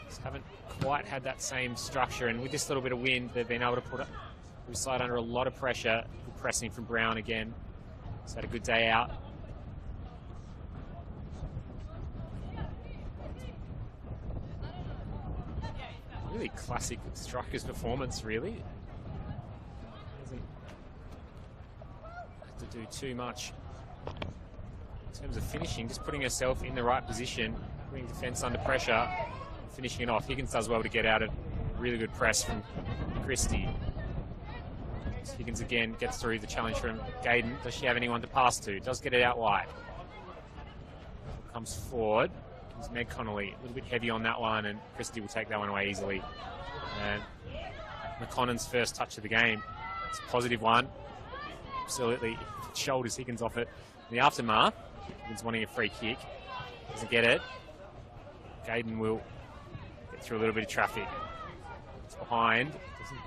Just haven't quite had that same structure, and with this little bit of wind, they've been able to put Riverside under a lot of pressure. Good pressing from Brown again. He's had a good day out. Really classic strikers performance, really. Doesn't have to do too much in terms of finishing, just putting herself in the right position, putting defence under pressure, and finishing it off. Higgins does well to get out of really good press from Christie. Higgins again gets through the challenge from Gayden. Does she have anyone to pass to? Does get it out wide. Comes forward. It's Meg Connolly, a little bit heavy on that one, and Christie will take that one away easily. And McConnell's first touch of the game. It's a positive one. Absolutely shoulders Higgins off it. In the aftermath, Higgins wanting a free kick. Doesn't get it. Gayden will get through a little bit of traffic. It's behind. Doesn't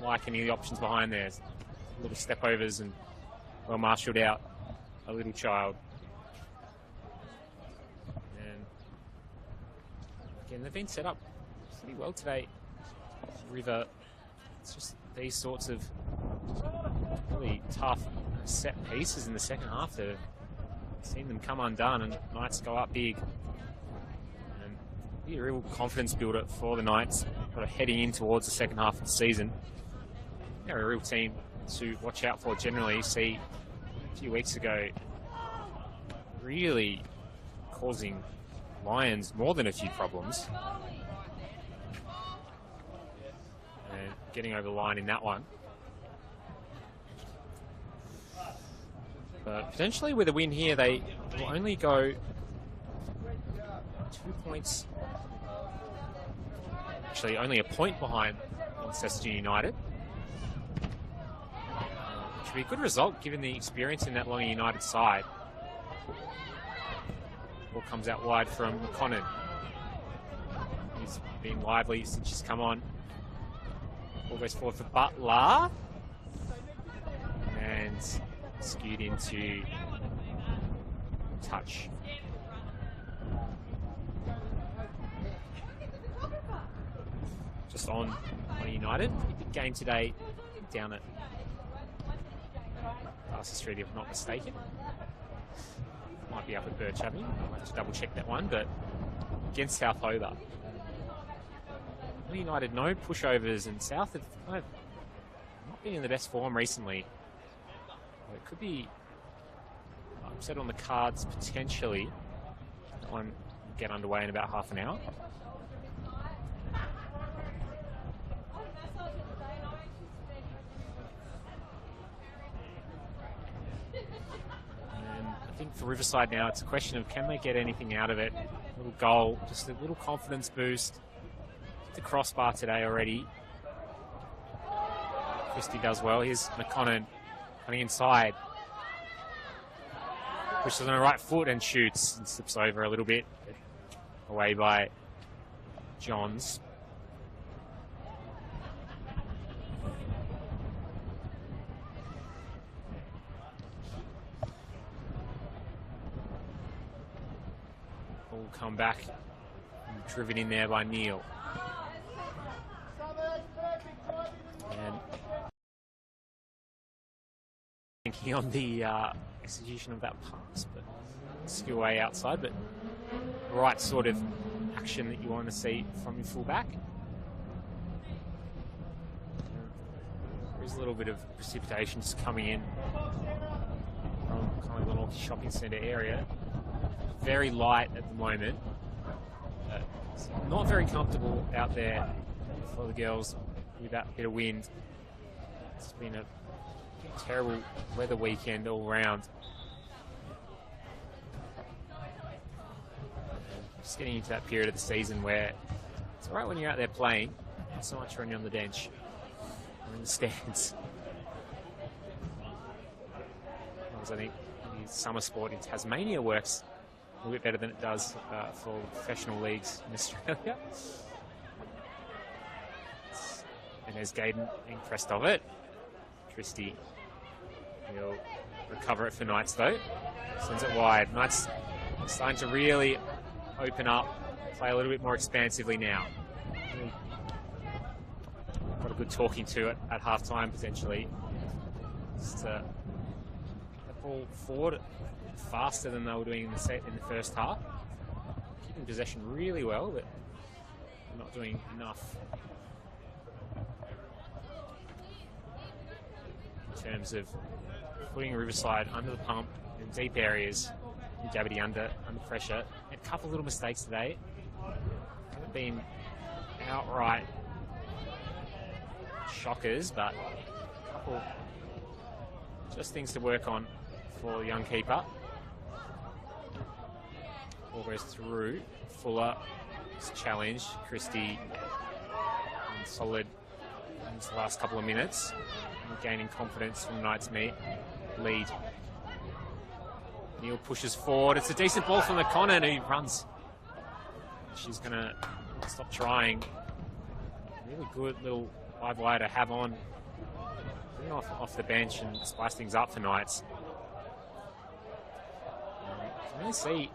like any of the options behind there. Little step overs and well marshalled out. A Little Child. And they've been set up pretty well today, River. It's just these sorts of really tough set pieces in the second half that have seen them come undone, and Knights go up big. And be a real confidence builder for the Knights, kind of heading in towards the second half of the season. They're a real team to watch out for generally. You see, a few weeks ago, really causing Lions more than a few problems. And getting over the line in that one. But potentially with a win here, they will only go 2 points. Actually, only a point behind Launceston United. Which would be a good result given the experience in that Longy United side. Ball comes out wide from McConnell. He's been lively since she's come on. Ball goes forward for Butler. And skewed into touch. Just on United. Pretty big game today down at Darcy Street, if I'm not mistaken. Might be up at Birch Avenue. I'll have to double check that one, but against South Hobart. United, no pushovers, and South have kind of not been in the best form recently. Well, it could be upset on the cards potentially. That one will get underway in about half an hour. I think for Riverside now, it's a question of can they get anything out of it? A little goal, just a little confidence boost. The crossbar today already. Christie does well. Here's McConnell coming inside. Pushes on the right foot and shoots and slips over a little bit. Away by Johns. Ball come back and driven in there by Neal. And thinking on the execution of that pass, but skew away outside, but the right sort of action that you want to see from your fullback. There's a little bit of precipitation just coming in from kind of the Glenorchy shopping centre area. Very light at the moment. It's not very comfortable out there for the girls with that bit of wind. It's been a terrible weather weekend all round. Just getting into that period of the season where it's all right when you're out there playing, not so much when you're on the bench or in the stands. Whereas I think the summer sport in Tasmania works a little bit better than it does for professional leagues in Australia. And there's Gaiden impressed of it. Christie will recover it for Knights though. Sends it wide. Knights starting to really open up, play a little bit more expansively now. Got a good talking to it at half-time potentially. Just that ball forward faster than they were doing in the first half. Keeping possession really well, but not doing enough in terms of putting Riverside under the pump in deep areas. Gabity under pressure. Had a couple little mistakes today. Haven't been outright shockers, but a couple just things to work on for the young keeper. Ball goes through. Fuller is challenged. Christie solid in the last couple of minutes. Gaining confidence from Knights lead. Neil pushes forward. It's a decent ball from McConnell who runs. She's going to stop trying. Really good little wide wire to have on. Bring off the bench and spice things up for Knights. You can really see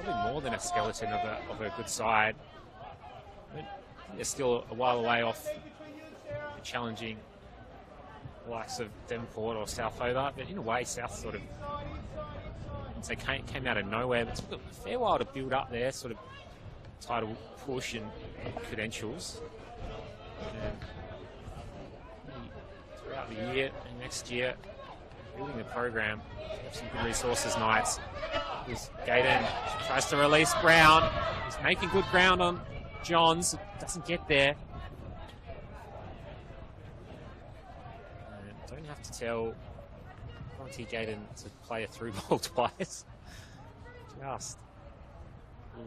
probably more than a skeleton of a good side. I think they're still a while away off the challenging likes of Devonport or South Hobart, but in a way South sort of came out of nowhere, but it took a fair while to build up their sort of title push and credentials. And throughout the year and next year, building the program, have some good resources. Knights. Gaiden tries to release Brown. He's making good ground on Johns. Doesn't get there. Don't have to tell Monty Gaiden to play a through ball twice. Just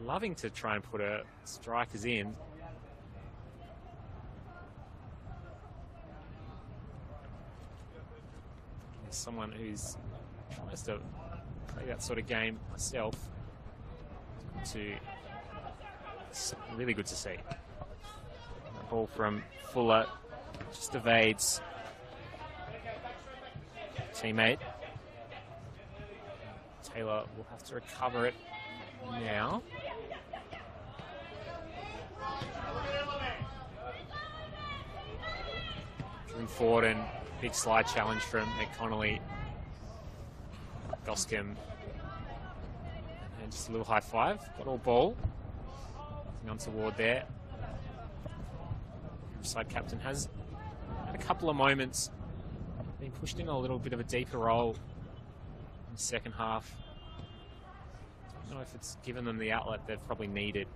loving to try and put her strikers in. As someone who's tries to play that sort of game myself, really good to see. The ball from Fuller just evades teammate. Taylor will have to recover it now. Driven forward and big slide challenge from McConnell. Goscombe. And just a little high five. Got all ball. Nothing untoward there. Riverside captain has had a couple of moments. Been pushed in a little bit of a deeper role in the second half. Don't know if it's given them the outlet they've probably needed.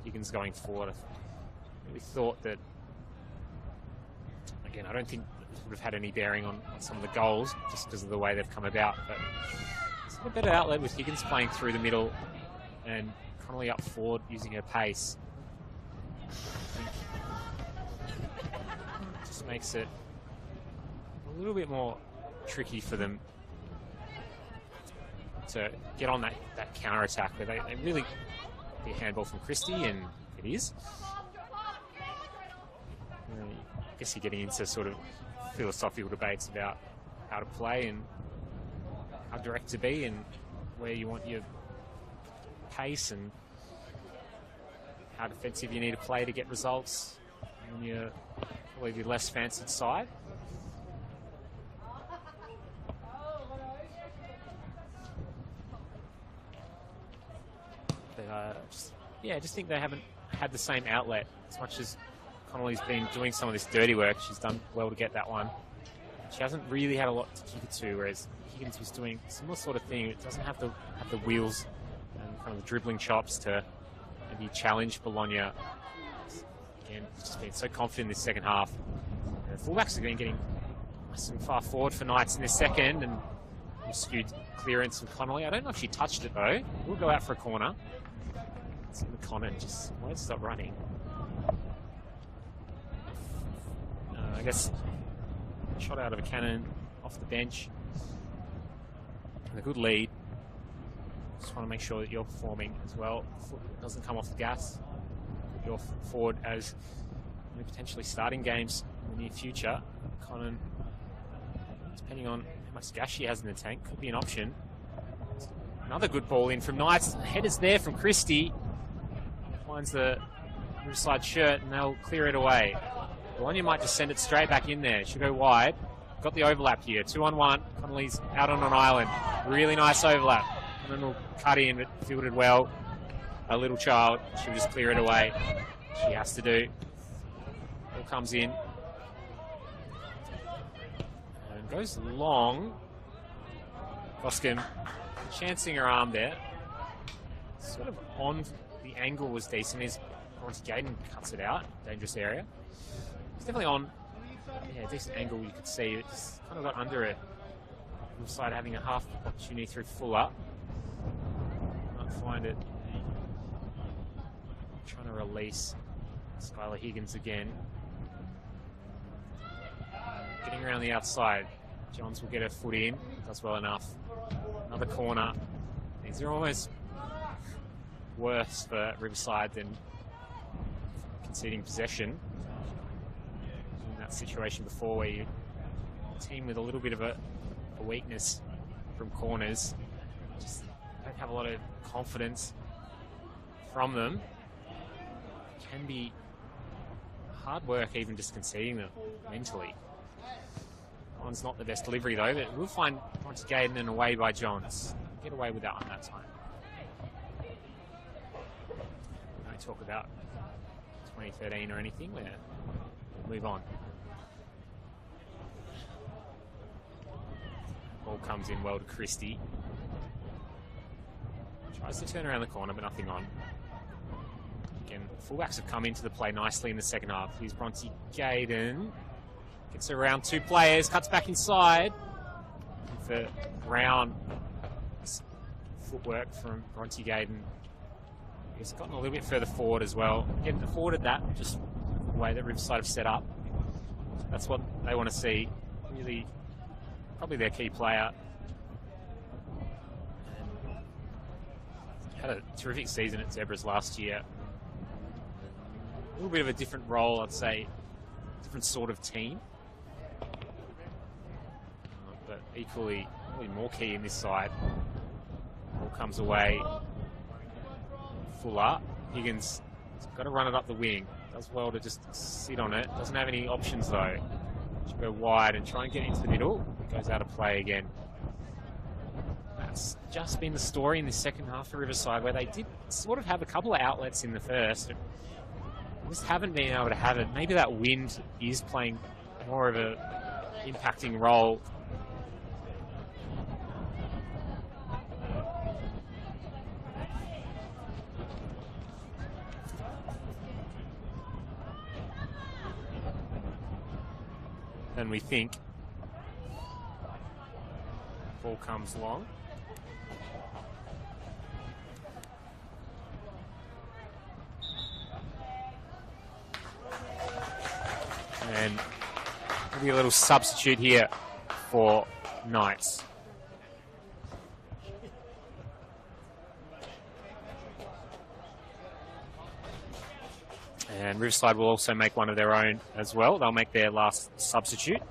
Higgins going forward. I really thought that, again, I don't think it would have had any bearing on some of the goals just because of the way they've come about, but it's a better outlet with Higgins playing through the middle and Connolly up forward using her pace. I think it just makes it a little bit more tricky for them to get on that counter-attack where they really get a handball from Christie, and it is. I guess you're getting into sort of philosophical debates about how to play and how direct to be and where you want your pace and how defensive you need to play to get results when you're probably the less fancied side. just think they haven't had the same outlet as much as Connolly's been doing some of this dirty work. She's done well to get that one. She hasn't really had a lot to kick it to, whereas Higgins was doing a similar sort of thing. It doesn't have to have the wheels and kind of the dribbling chops to maybe challenge Bologna. Again, just been so confident in this second half. The fullbacks have been getting nice and far forward for Knights in this second, and skewed clearance from Connolly. I don't know if she touched it though. We'll go out for a corner. So McConnell just won't stop running. I guess shot out of a cannon off the bench. And a good lead. Just want to make sure that you're performing as well. Foot doesn't come off the gas. You're forward as potentially starting games in the near future. Conan, depending on how much gas she has in the tank, could be an option. Another good ball in from Knights. Header's there from Christie. Finds the Riverside shirt and they'll clear it away. Bologna might just send it straight back in there. She'll go wide. Got the overlap here. 2-on-1. Connolly's out on an island. Really nice overlap. And then we'll cut in, but fielded well. A little child. She'll just clear it away. She has to do. Ball comes in. And goes long. Goscombe chancing her arm there. Sort of on the angle was decent. Once Gaydon cuts it out. Dangerous area. It's definitely on, decent angle. You could see it just kind of got under it. Riverside having a half opportunity through Fuller. Can't find it. Trying to release Skylar Higgins again. Getting around the outside. Johns will get her foot in. Does well enough. Another corner. These are almost worse for Riverside than conceding possession. Situation before where you team with a little bit of a weakness from corners, just don't have a lot of confidence from them. Can be hard work even just conceding them mentally. One's not the best delivery though, but we'll find once Gaydon and away by Johns. Get away with that one that time. Don't talk about 2013 or anything. We'll move on. Ball comes in well to Christie. Tries to turn around the corner, but nothing on. Again, fullbacks have come into the play nicely in the second half. Here's Bronte Gaydon. Gets around two players, cuts back inside. For Brown, footwork from Bronte Gaydon. He's gotten a little bit further forward as well. Again, afforded that, just the way that Riverside have set up. That's what they want to see. Really, probably their key player. And had a terrific season at Zebras last year. A little bit of a different role, I'd say. Different sort of team. But equally, probably more key in this side. Ball comes away. Fuller. Higgins has got to run it up the wing. Does well to just sit on it. Doesn't have any options though. Should go wide and try and get into the middle. Goes out of play again. That's just been the story in the second half for Riverside, where they did sort of have a couple of outlets in the first. Just haven't been able to have it. Maybe that wind is playing more of a impacting role. Than we think. Ball comes long. And maybe a little substitute here for Knights. And Riverside will also make one of their own as well. They'll make their last substitute.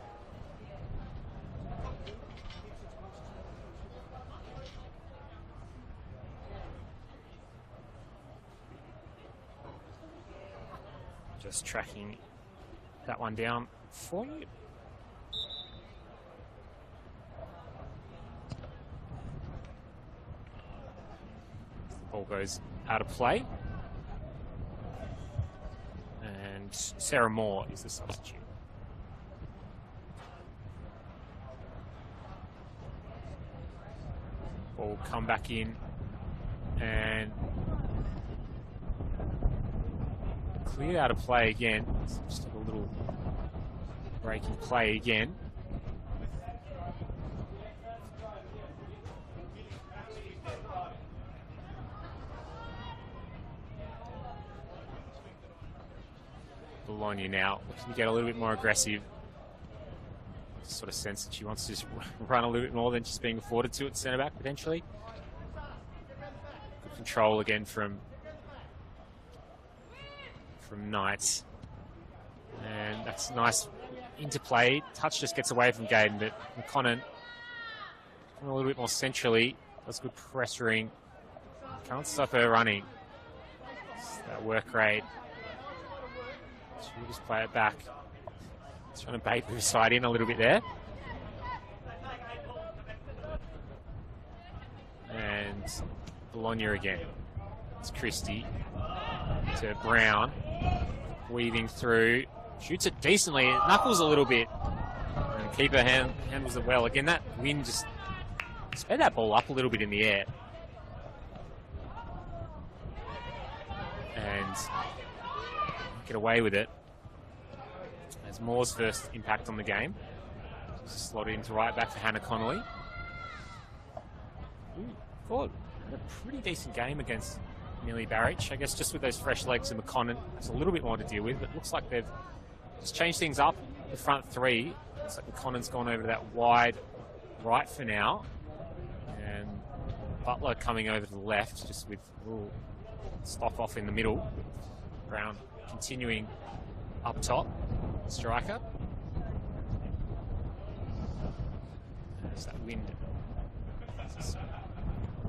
Just tracking that one down for you. The ball goes out of play. And Sarah Moore is the substitute. Ball will come back in and cleared out of play again. So just a little break in play again. Bologna now looking to get a little bit more aggressive. Sort of sense that she wants to just run a little bit more than she's being afforded to at centre back potentially. Good control again from Knights, and that's nice interplay. Touch just gets away from Gaiden, but McConnon a little bit more centrally. Does good pressuring. Can't stop her running. It's that work rate. She'll just play it back. Trying to bait Riverside in a little bit there. And Bologna again. It's Christie to Brown. Weaving through. Shoots it decently. It knuckles a little bit. And keeper handles it well. Again, that wind just sped that ball up a little bit in the air. And get away with it. As Moore's first impact on the game. Just slotted into right back for Hannah Connolly. Thought had a pretty decent game against Millie Barrich. I guess just with those fresh legs and McConnon, it's a little bit more to deal with, but it looks like they've just changed things up. The front three. Looks like McConnon's gone over to that wide right for now. And Butler coming over to the left, just with a little stop off in the middle. Brown continuing up top. Striker. There's that wind.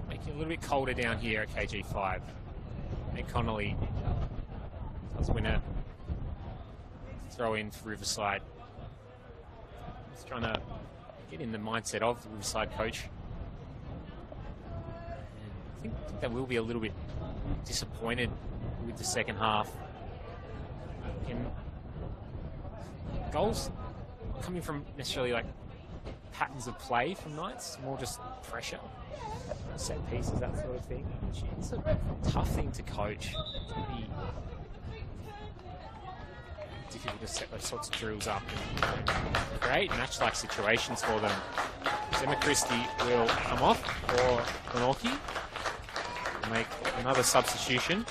Making it a little bit colder down here at KG5. And Connolly does win a throw in for Riverside. Just trying to get in the mindset of the Riverside coach. And I think they will be a little bit disappointed with the second half. Goals coming from necessarily like patterns of play from Knights, more just pressure, set pieces, that sort of thing. It's a tough thing to coach. It can be difficult to set those sorts of drills up and create match-like situations for them. Emma Christie will come off for Glenorchy, make another substitution.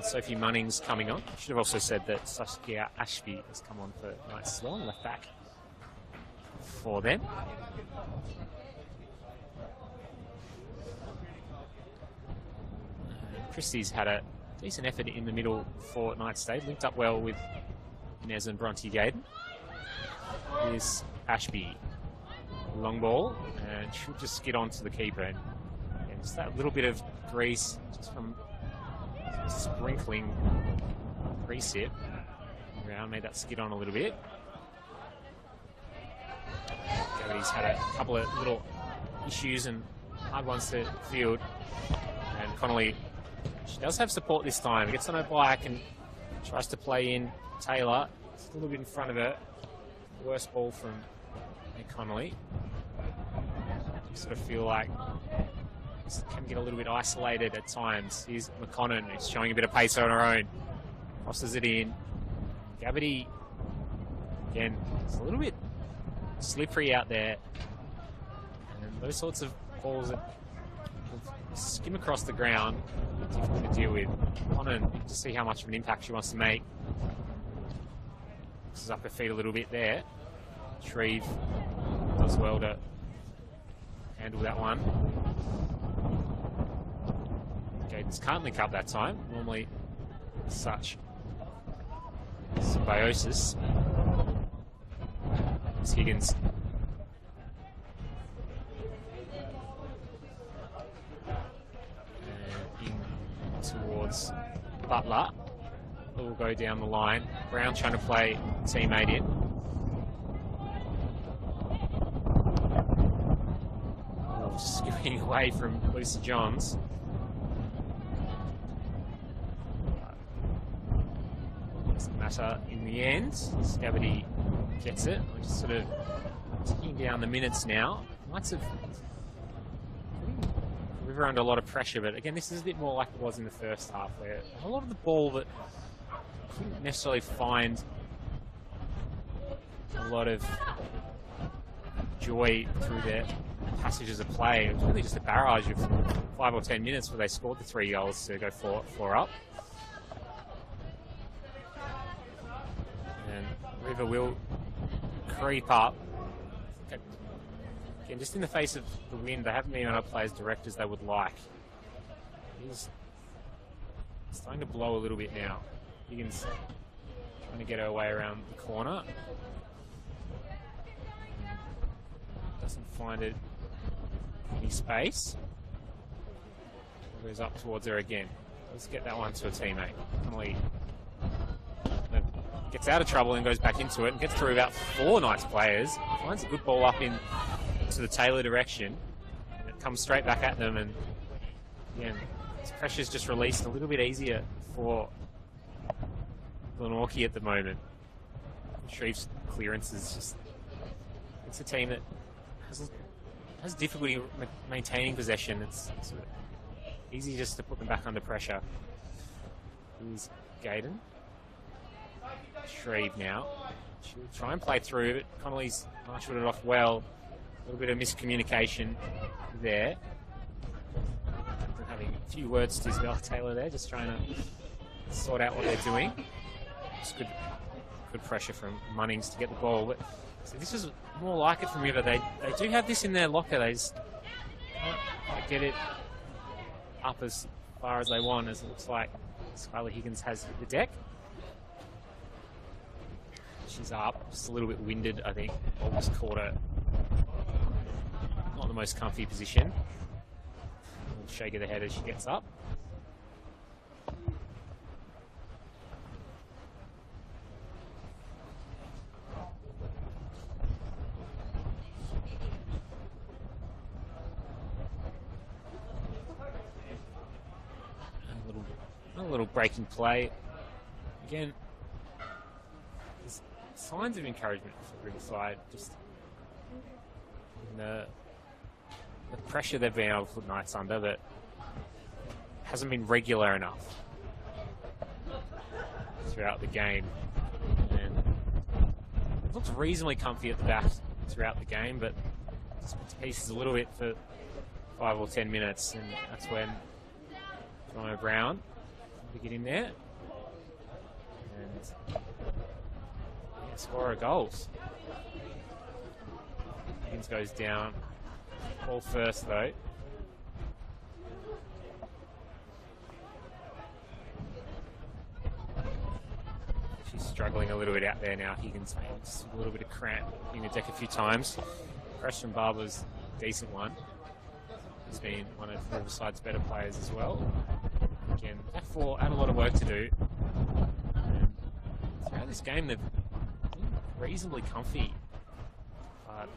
Sophie Munning's coming on. I should have also said that Saskia Ashby has come on for Knights as well, left back for them. Christie's had a decent effort in the middle for Knights State, linked up well with Inez and Bronte Gaiden. Here's Ashby, long ball, and she'll just get on to the keeper. And just that little bit of grease just from sprinkling precip around, made that skid on a little bit. Gavity's had a couple of little issues and hard ones to field. And Connolly, she does have support this time. Gets on her bike and tries to play in Taylor. It's a little bit in front of her. Worst ball from Connolly. You sort of feel like can get a little bit isolated at times. Here's McConnon, who's showing a bit of pace on her own. Crosses it in. Gavity, again, it's a little bit slippery out there. And those sorts of balls that skim across the ground, difficult to deal with. McConnon, to see how much of an impact she wants to make. Pushes up her feet a little bit there. Shreve does well to handle that one. Gaden's can't link up that time. Normally such symbiosis. It's Higgins. And in towards Butler. It will go down the line. Brown trying to play teammate in. Oh, just getting away from Lucy Johns. Doesn't matter in the end. Scabity gets it. We're just sort of ticking down the minutes now. Knights have putting River under a lot of pressure, but again, this is a bit more like it was in the first half, where a lot of the ball that couldn't necessarily find a lot of joy through their passages of play. It was really just a barrage of 5 or 10 minutes where they scored the 3 goals to go 4 up. And River will creep up. Again, just in the face of the wind, they haven't been able to play as direct as they would like. It's starting to blow a little bit now. Higgins trying to get her way around the corner. Doesn't find it any space. Goes up towards her again. Let's get that one to a teammate. Connolly gets out of trouble and goes back into it and gets through about 4 Knights players. Finds a good ball up in to the Taylor direction. And it comes straight back at them, and again, this pressure's just released a little bit easier for Glenorchy at the moment. Shreve's clearance is just... It's a team that has difficulty maintaining possession. It's sort of easy just to put them back under pressure. Here's Gaydon. Shreve now. She'll try and play through, but Connolly's marshaled it off well. A little bit of miscommunication there. Having a few words to Isabel Taylor there, just trying to sort out what they're doing. It's good pressure from Munnings to get the ball. But so this is more like it from River. They do have this in their locker. They just can't get it up as far as they want, as it looks like Skylar Higgins has hit the deck. She's up, just a little bit winded, I think. Almost caught her. Not the most comfy position. Shake of the head as she gets up. A little break in play. Again, there's signs of encouragement for Riverside. Just in the pressure they've been able to put Knights under, but hasn't been regular enough throughout the game. And it looks reasonably comfy at the back throughout the game, but just put to pieces a little bit for 5 or 10 minutes, and that's when Jono Brown to get in there and score a goals. Higgins goes down. Ball first though. She's struggling a little bit out there now. Higgins made just a little bit of cramp in the deck a few times. Preston Barber's a decent one. He's been one of Riverside's better players as well. Again, back four had a lot of work to do. And throughout this game, they've been reasonably comfy. But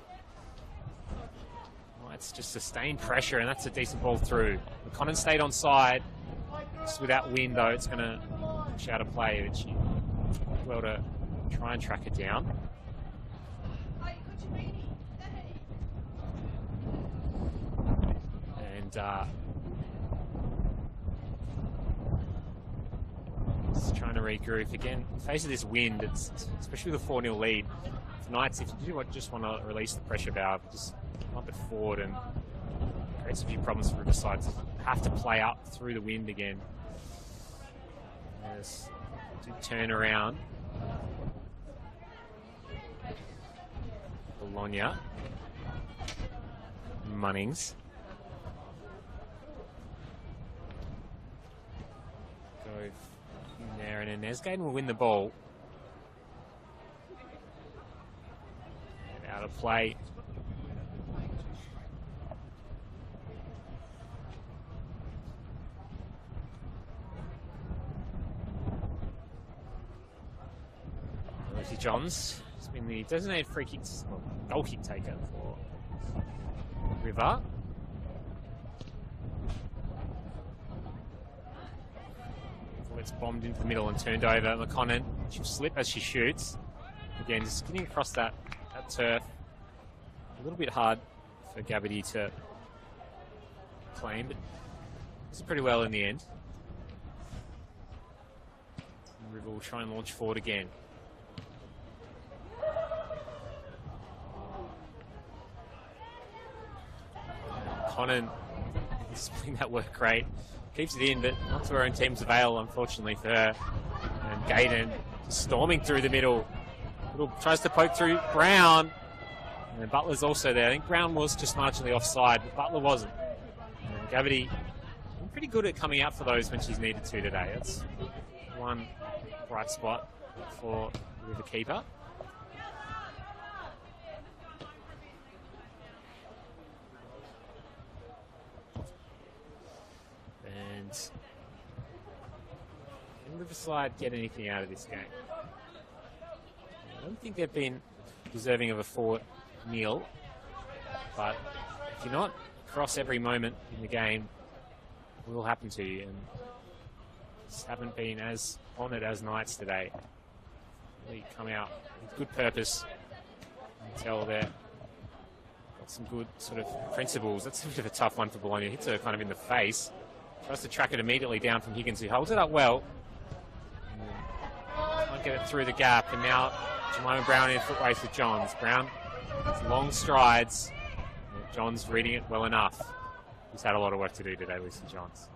it's just sustained pressure, and that's a decent ball through. McConnon stayed on side. Just without wind, though, it's going to push out a play, but she well to try and track it down. And just trying to regroup again. In the face of this wind, it's especially with a 4-0 lead. For Knights, if you do just want to release the pressure valve, just pump it forward, and creates a few problems for Riverside. Have to play up through the wind again. Yes, do turn around. Bologna. Munnings. Go in there, and then Nesgaden will win the ball. And out of play. Rosie Johns has been the designated free kick, well, goal kick taker for River. It's bombed into the middle and turned over. McConnon, she'll slip as she shoots. Again, just getting across that turf. A little bit hard for Gabby to claim, but it's pretty well in the end. And River will try and launch forward again. McConnon is putting that work great. Keeps it in, but not to her own team's avail, unfortunately for her. And Gayden storming through the middle. Tries to poke through Brown. And Butler's also there. I think Brown was just marginally offside, but Butler wasn't. And Gavity pretty good at coming out for those when she's needed to today. That's one bright spot for the River keeper. And can Riverside get anything out of this game? I don't think they've been deserving of a 4-0, but if you're not across every moment in the game, it will happen to you, and just haven't been as on it as Knights today. Really come out with good purpose. You can tell they've got some good sort of principles. That's a bit of a tough one for Bologna. Hits her kind of in the face. Tries to track it immediately down from Higgins, who holds it up well. Can't get it through the gap, and now Jemima Brown in foot race with Johns. Brown has long strides. Johns reading it well enough. He's had a lot of work to do today, Lucy Johns.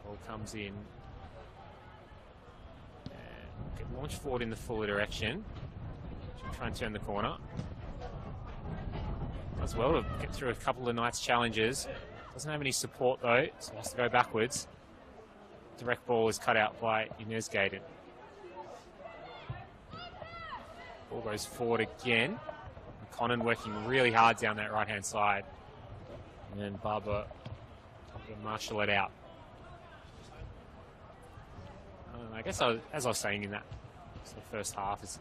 Ball comes in. And get launched forward in the fuller direction. She'll try and turn the corner. Does well to get through a couple of Knights challenges. Doesn't have any support though, so has to go backwards. Direct ball is cut out by Inez Gayden. Ball goes forward again. McConnon working really hard down that right-hand side. And then Barbara will marshal it out. I guess as I was saying in that sort of first half, is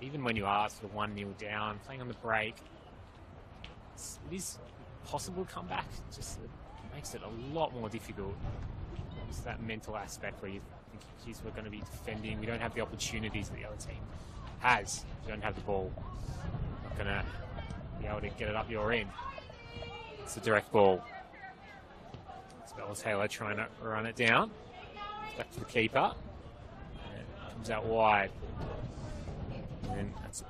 even when you are sort of 1-0 down, playing on the break, it is possible to come back. It just makes it a lot more difficult. It's that mental aspect where you think, geez, we're going to be defending. We don't have the opportunities that the other team has. You don't have the ball. Not going to be able to get it up your end. It's a direct ball. It's Bella Taylor trying to run it down. It's back to the keeper. And it comes out wide. And that's a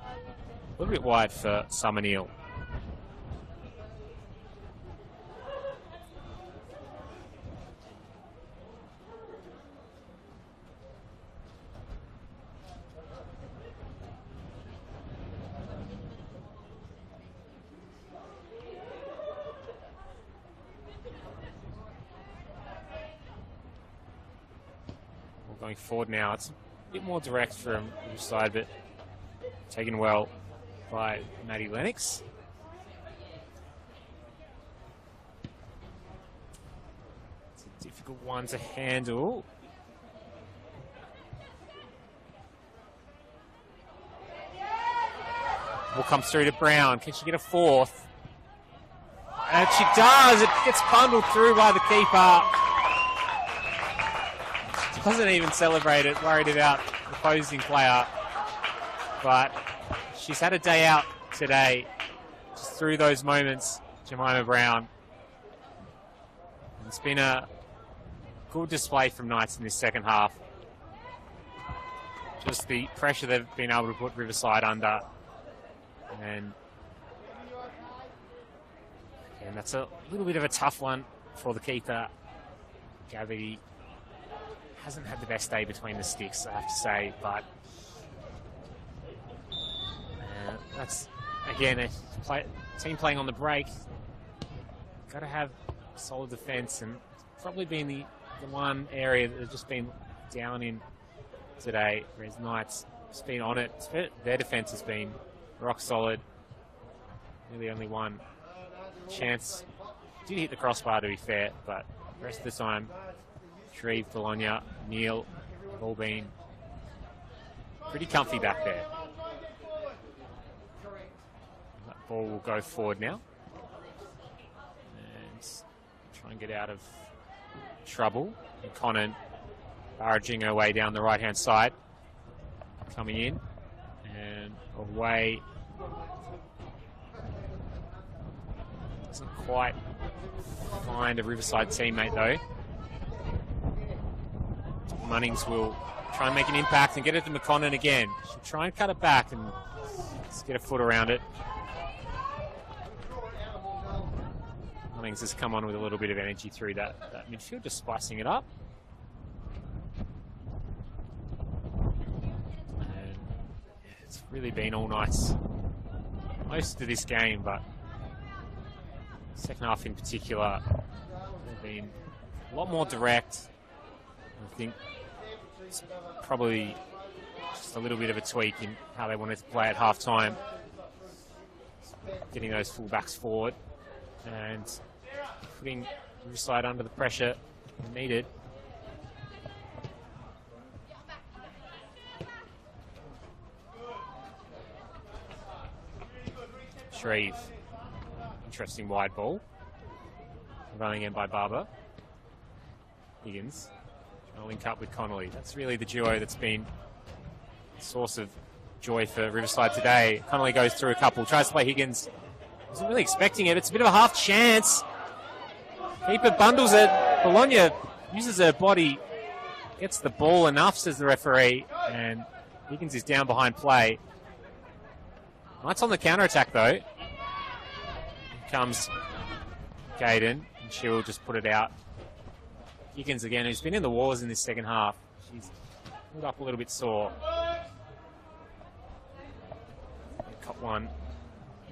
little bit wide for Summer Neal. Going forward now, it's a bit more direct from each side, but taken well by Maddie Lennox. It's a difficult one to handle. Ball comes through to Brown. Can she get a fourth? And she does. It gets bundled through by the keeper. Doesn't even celebrate it, worried about the opposing player. But she's had a day out today, just through those moments, Jemima Brown. It's been a good display from Knights in this second half. Just the pressure they've been able to put Riverside under. And that's a little bit of a tough one for the keeper. Gabby hasn't had the best day between the sticks, I have to say, but that's, again, a team playing on the break. Got to have solid defence, and probably been the one area that has just been down in today, whereas Knights has been on it. Their defence has been rock solid. Really only one chance. Did hit the crossbar, to be fair, but the rest of the time, Shreve, Bologna, Neal have all been pretty comfy back there. That ball will go forward now. And try and get out of trouble. Conan barraging her way down the right-hand side. Coming in and away. Doesn't quite find a Riverside teammate though. Munnings will try and make an impact and get it to McConnell again. She'll try and cut it back and just get a foot around it. Munnings has come on with a little bit of energy through that midfield, just spicing it up. And it's really been all nice most of this game, but second half in particular, they've been a lot more direct. I think it's probably just a little bit of a tweak in how they wanted to play at half-time. Getting those fullbacks forward and putting Riverside under the pressure needed. Shreve. Interesting wide ball. Running in by Barber. Higgins. Trying to link up with Connolly. That's really the duo that's been a source of joy for Riverside today. Connolly goes through a couple. Tries to play Higgins. Wasn't really expecting it. It's a bit of a half chance. Keeper bundles it. Bologna uses her body. Gets the ball enough, says the referee. And Higgins is down behind play. Knights on the counter-attack though. Comes Gaydon, and she'll just put it out. Higgins again, who's been in the wars in this second half. She's pulled up a little bit sore. Caught one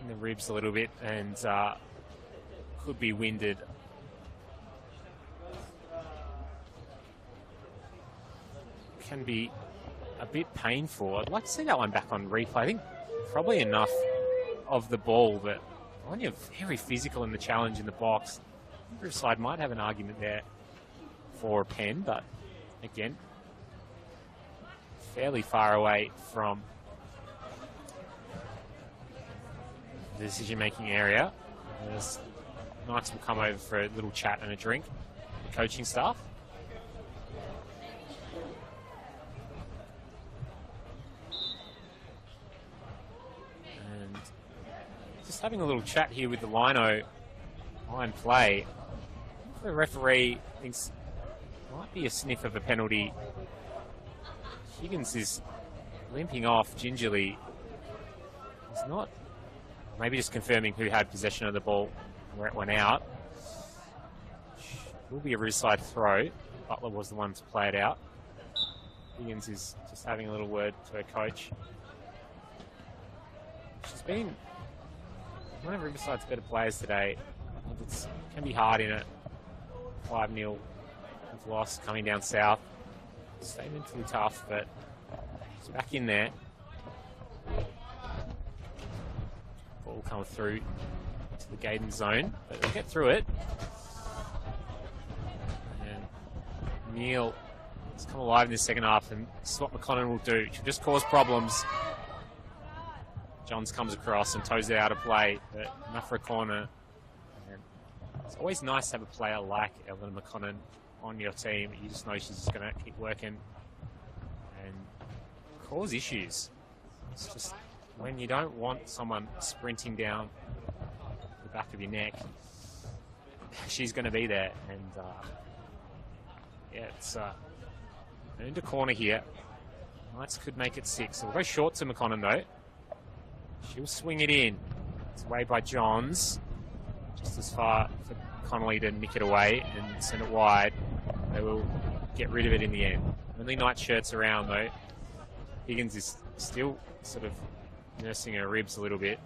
in the ribs a little bit and could be winded. Can be a bit painful. I'd like to see that one back on replay. I think probably enough of the ball, but Bologna very physical in the challenge in the box. Riverside might have an argument there for a pen, but again, fairly far away from the decision-making area. As Knights will come over for a little chat and a drink, the coaching staff. Just having a little chat here with the line play. The referee thinks might be a sniff of a penalty. Higgins is limping off gingerly. He's not, maybe just confirming who had possession of the ball where it went out. It will be a Riverside throw. Butler was the one to play it out. Higgins is just having a little word to her coach. She's been one of Riverside's better players today. It can be hard in it. 5-0 loss coming down south. Stay mentally tough, but it's back in there. Ball come through to the Gaydon zone, but they'll get through it. And Neil has come alive in the second half, and this is what McConnell will do. She'll just cause problems. Johns comes across and toes it out of play, but enough for a corner. And it's always nice to have a player like Ellen McConnell on your team. You just know she's just going to keep working and cause issues. It's just when you don't want someone sprinting down the back of your neck, she's going to be there. And yeah, it's earned a corner here. Knights could make it 6. So we'll go short to McConnell though. She'll swing it in. It's away by Johns. Just as far for Connolly to nick it away and send it wide. They will get rid of it in the end. Only Knight shirts around though. Higgins is still sort of nursing her ribs a little bit.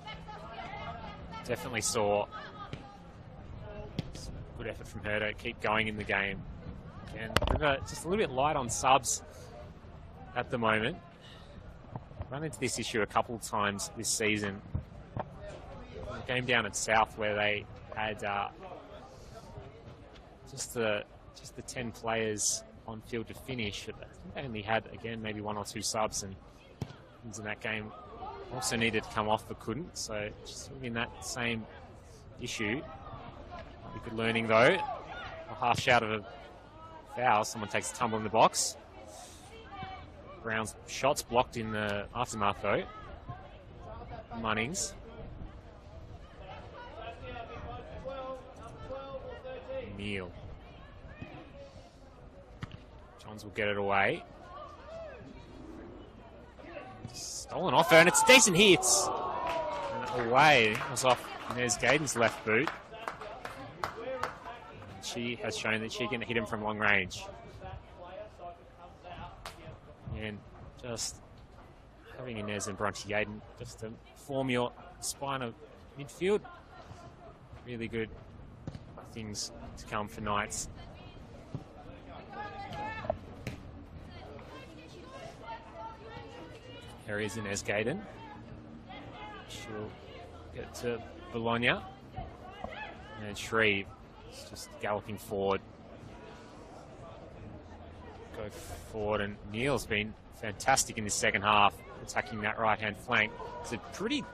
Definitely sore. Good effort from her to keep going in the game. And just a little bit light on subs at the moment. Run into this issue a couple of times this season. A game down at South where they had just the 10 players on field to finish. I think they only had, again, maybe 1 or 2 subs, and in that game also needed to come off but couldn't. So just in that same issue. Might be good learning though. A half shout of a foul. Someone takes a tumble in the box. Brown's shots blocked in the aftermath, though. Munnings. Neal. Johns will get it away. Stolen off her, and it's a decent hit. And away. It was off Inez Gayden's left boot. And she has shown that she can hit him from long range. And just having Inez and Bronte Gayden just to form your spine of midfield. Really good things to come for Knights. Here is Inez Gayden. She'll get to Bologna. And Shreve is just galloping forward. Go forward, and Neal's been fantastic in the second half, attacking that right-hand flank. It's a pretty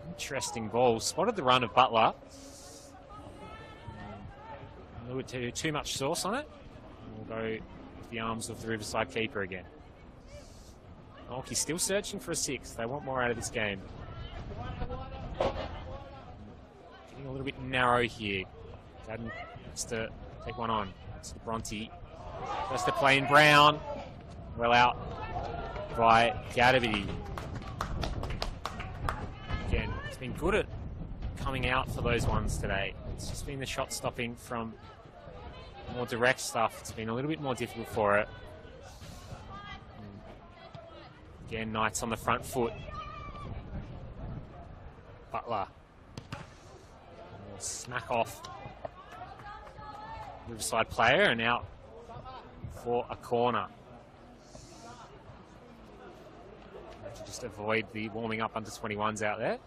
interesting ball. Spotted the run of Butler. A little bit too much sauce on it. We'll go with the arms of the Riverside keeper again. Glenorchy still searching for a 6. They want more out of this game. Getting a little bit narrow here. Gadden has to take one on. It's to Bronte. Just to play in Brown. Well out by Gadabity. Again, it's been good at coming out for those ones today. It's just been the shot stopping from more direct stuff. It's been a little bit more difficult for it. Again, Knights on the front foot. Butler. Will smack off Riverside player and out for a corner. Have to just avoid the warming up under 21s out there.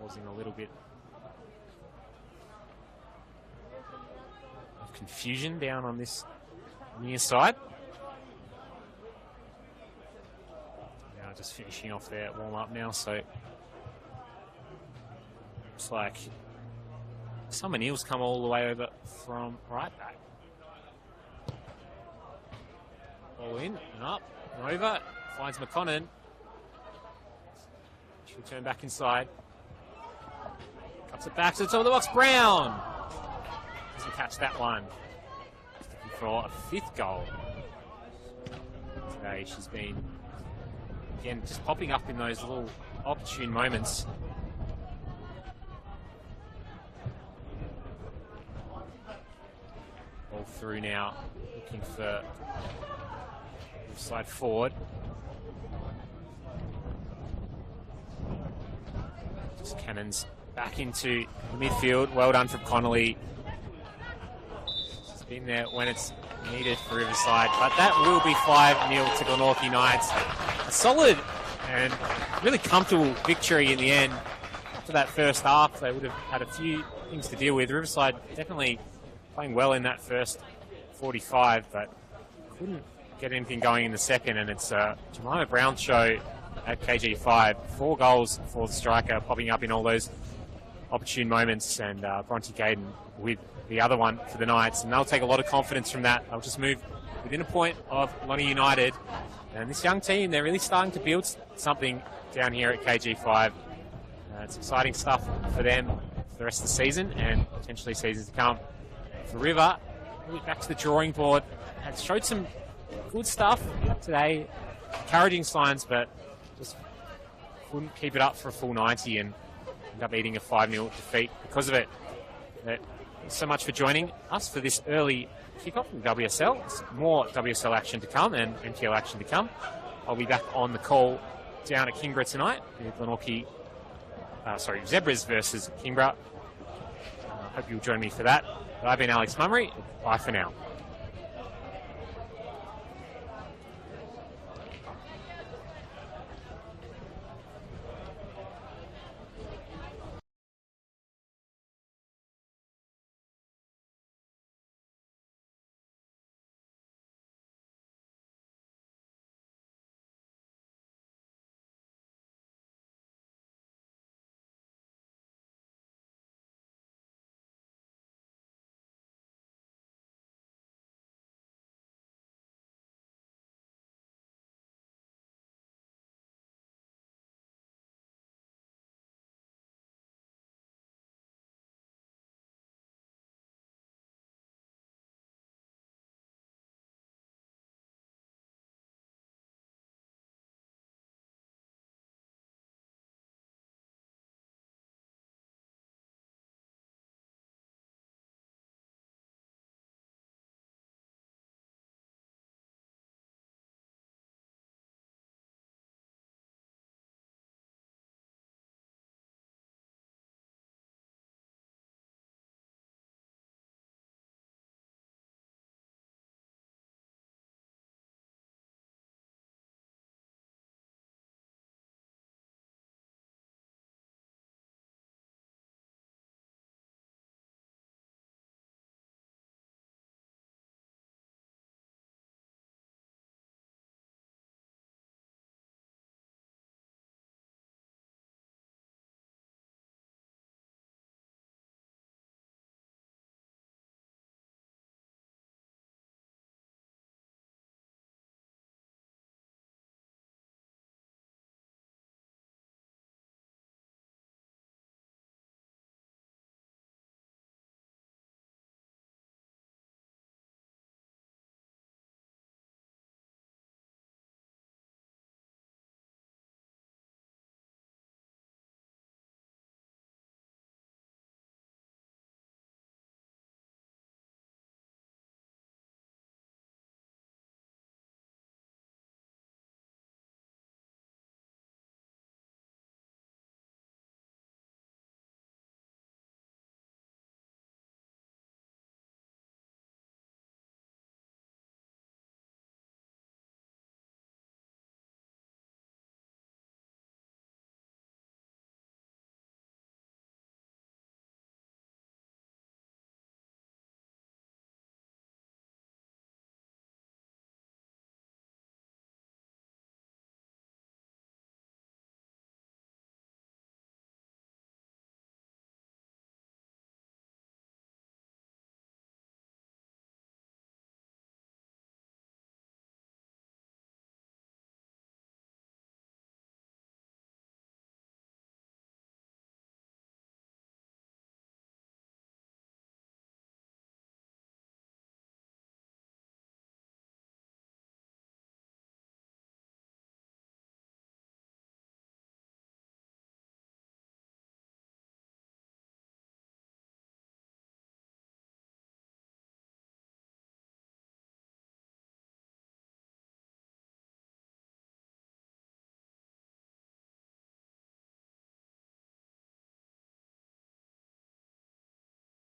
Causing a little bit of confusion down on this near side. Just finishing off their warm-up now, so looks like Summer Neal's come all the way over from right back. Ball in and up and over. Finds McConnon. She'll turn back inside. Cuts it back to the top of the box. Brown doesn't catch that one. Looking for a 5th goal today. She's been again just popping up in those little opportune moments. Ball through now, looking for side forward. Just Cannons back into the midfield. Well done from Connolly. She's been there when it's needed for Riverside, but that will be 5-0 to Glenorchy Knights. A solid and really comfortable victory in the end. After that first half, they would have had a few things to deal with. Riverside definitely playing well in that first 45, but couldn't get anything going in the second, and it's Jemima Brown's show at KG5. 4 goals for the striker, popping up in all those opportune moments, and Bronte Gayden with the other one for the Knights, and they'll take a lot of confidence from that. They'll just move within a point of Lonnie United, and this young team, they're really starting to build something down here at KG5. It's exciting stuff for them for the rest of the season and potentially seasons to come. For River, really back to the drawing board, and showed some good stuff today, encouraging signs, but just couldn't keep it up for a full 90 and end up eating a 5-0 defeat because of it. Thanks so much for joining us for this early kickoff in WSL. There's more WSL action to come and NPL action to come. I'll be back on the call down at Kingborough tonight with Zebras versus Kingborough. I hope you'll join me for that. I've been Alex Mummery. Bye for now.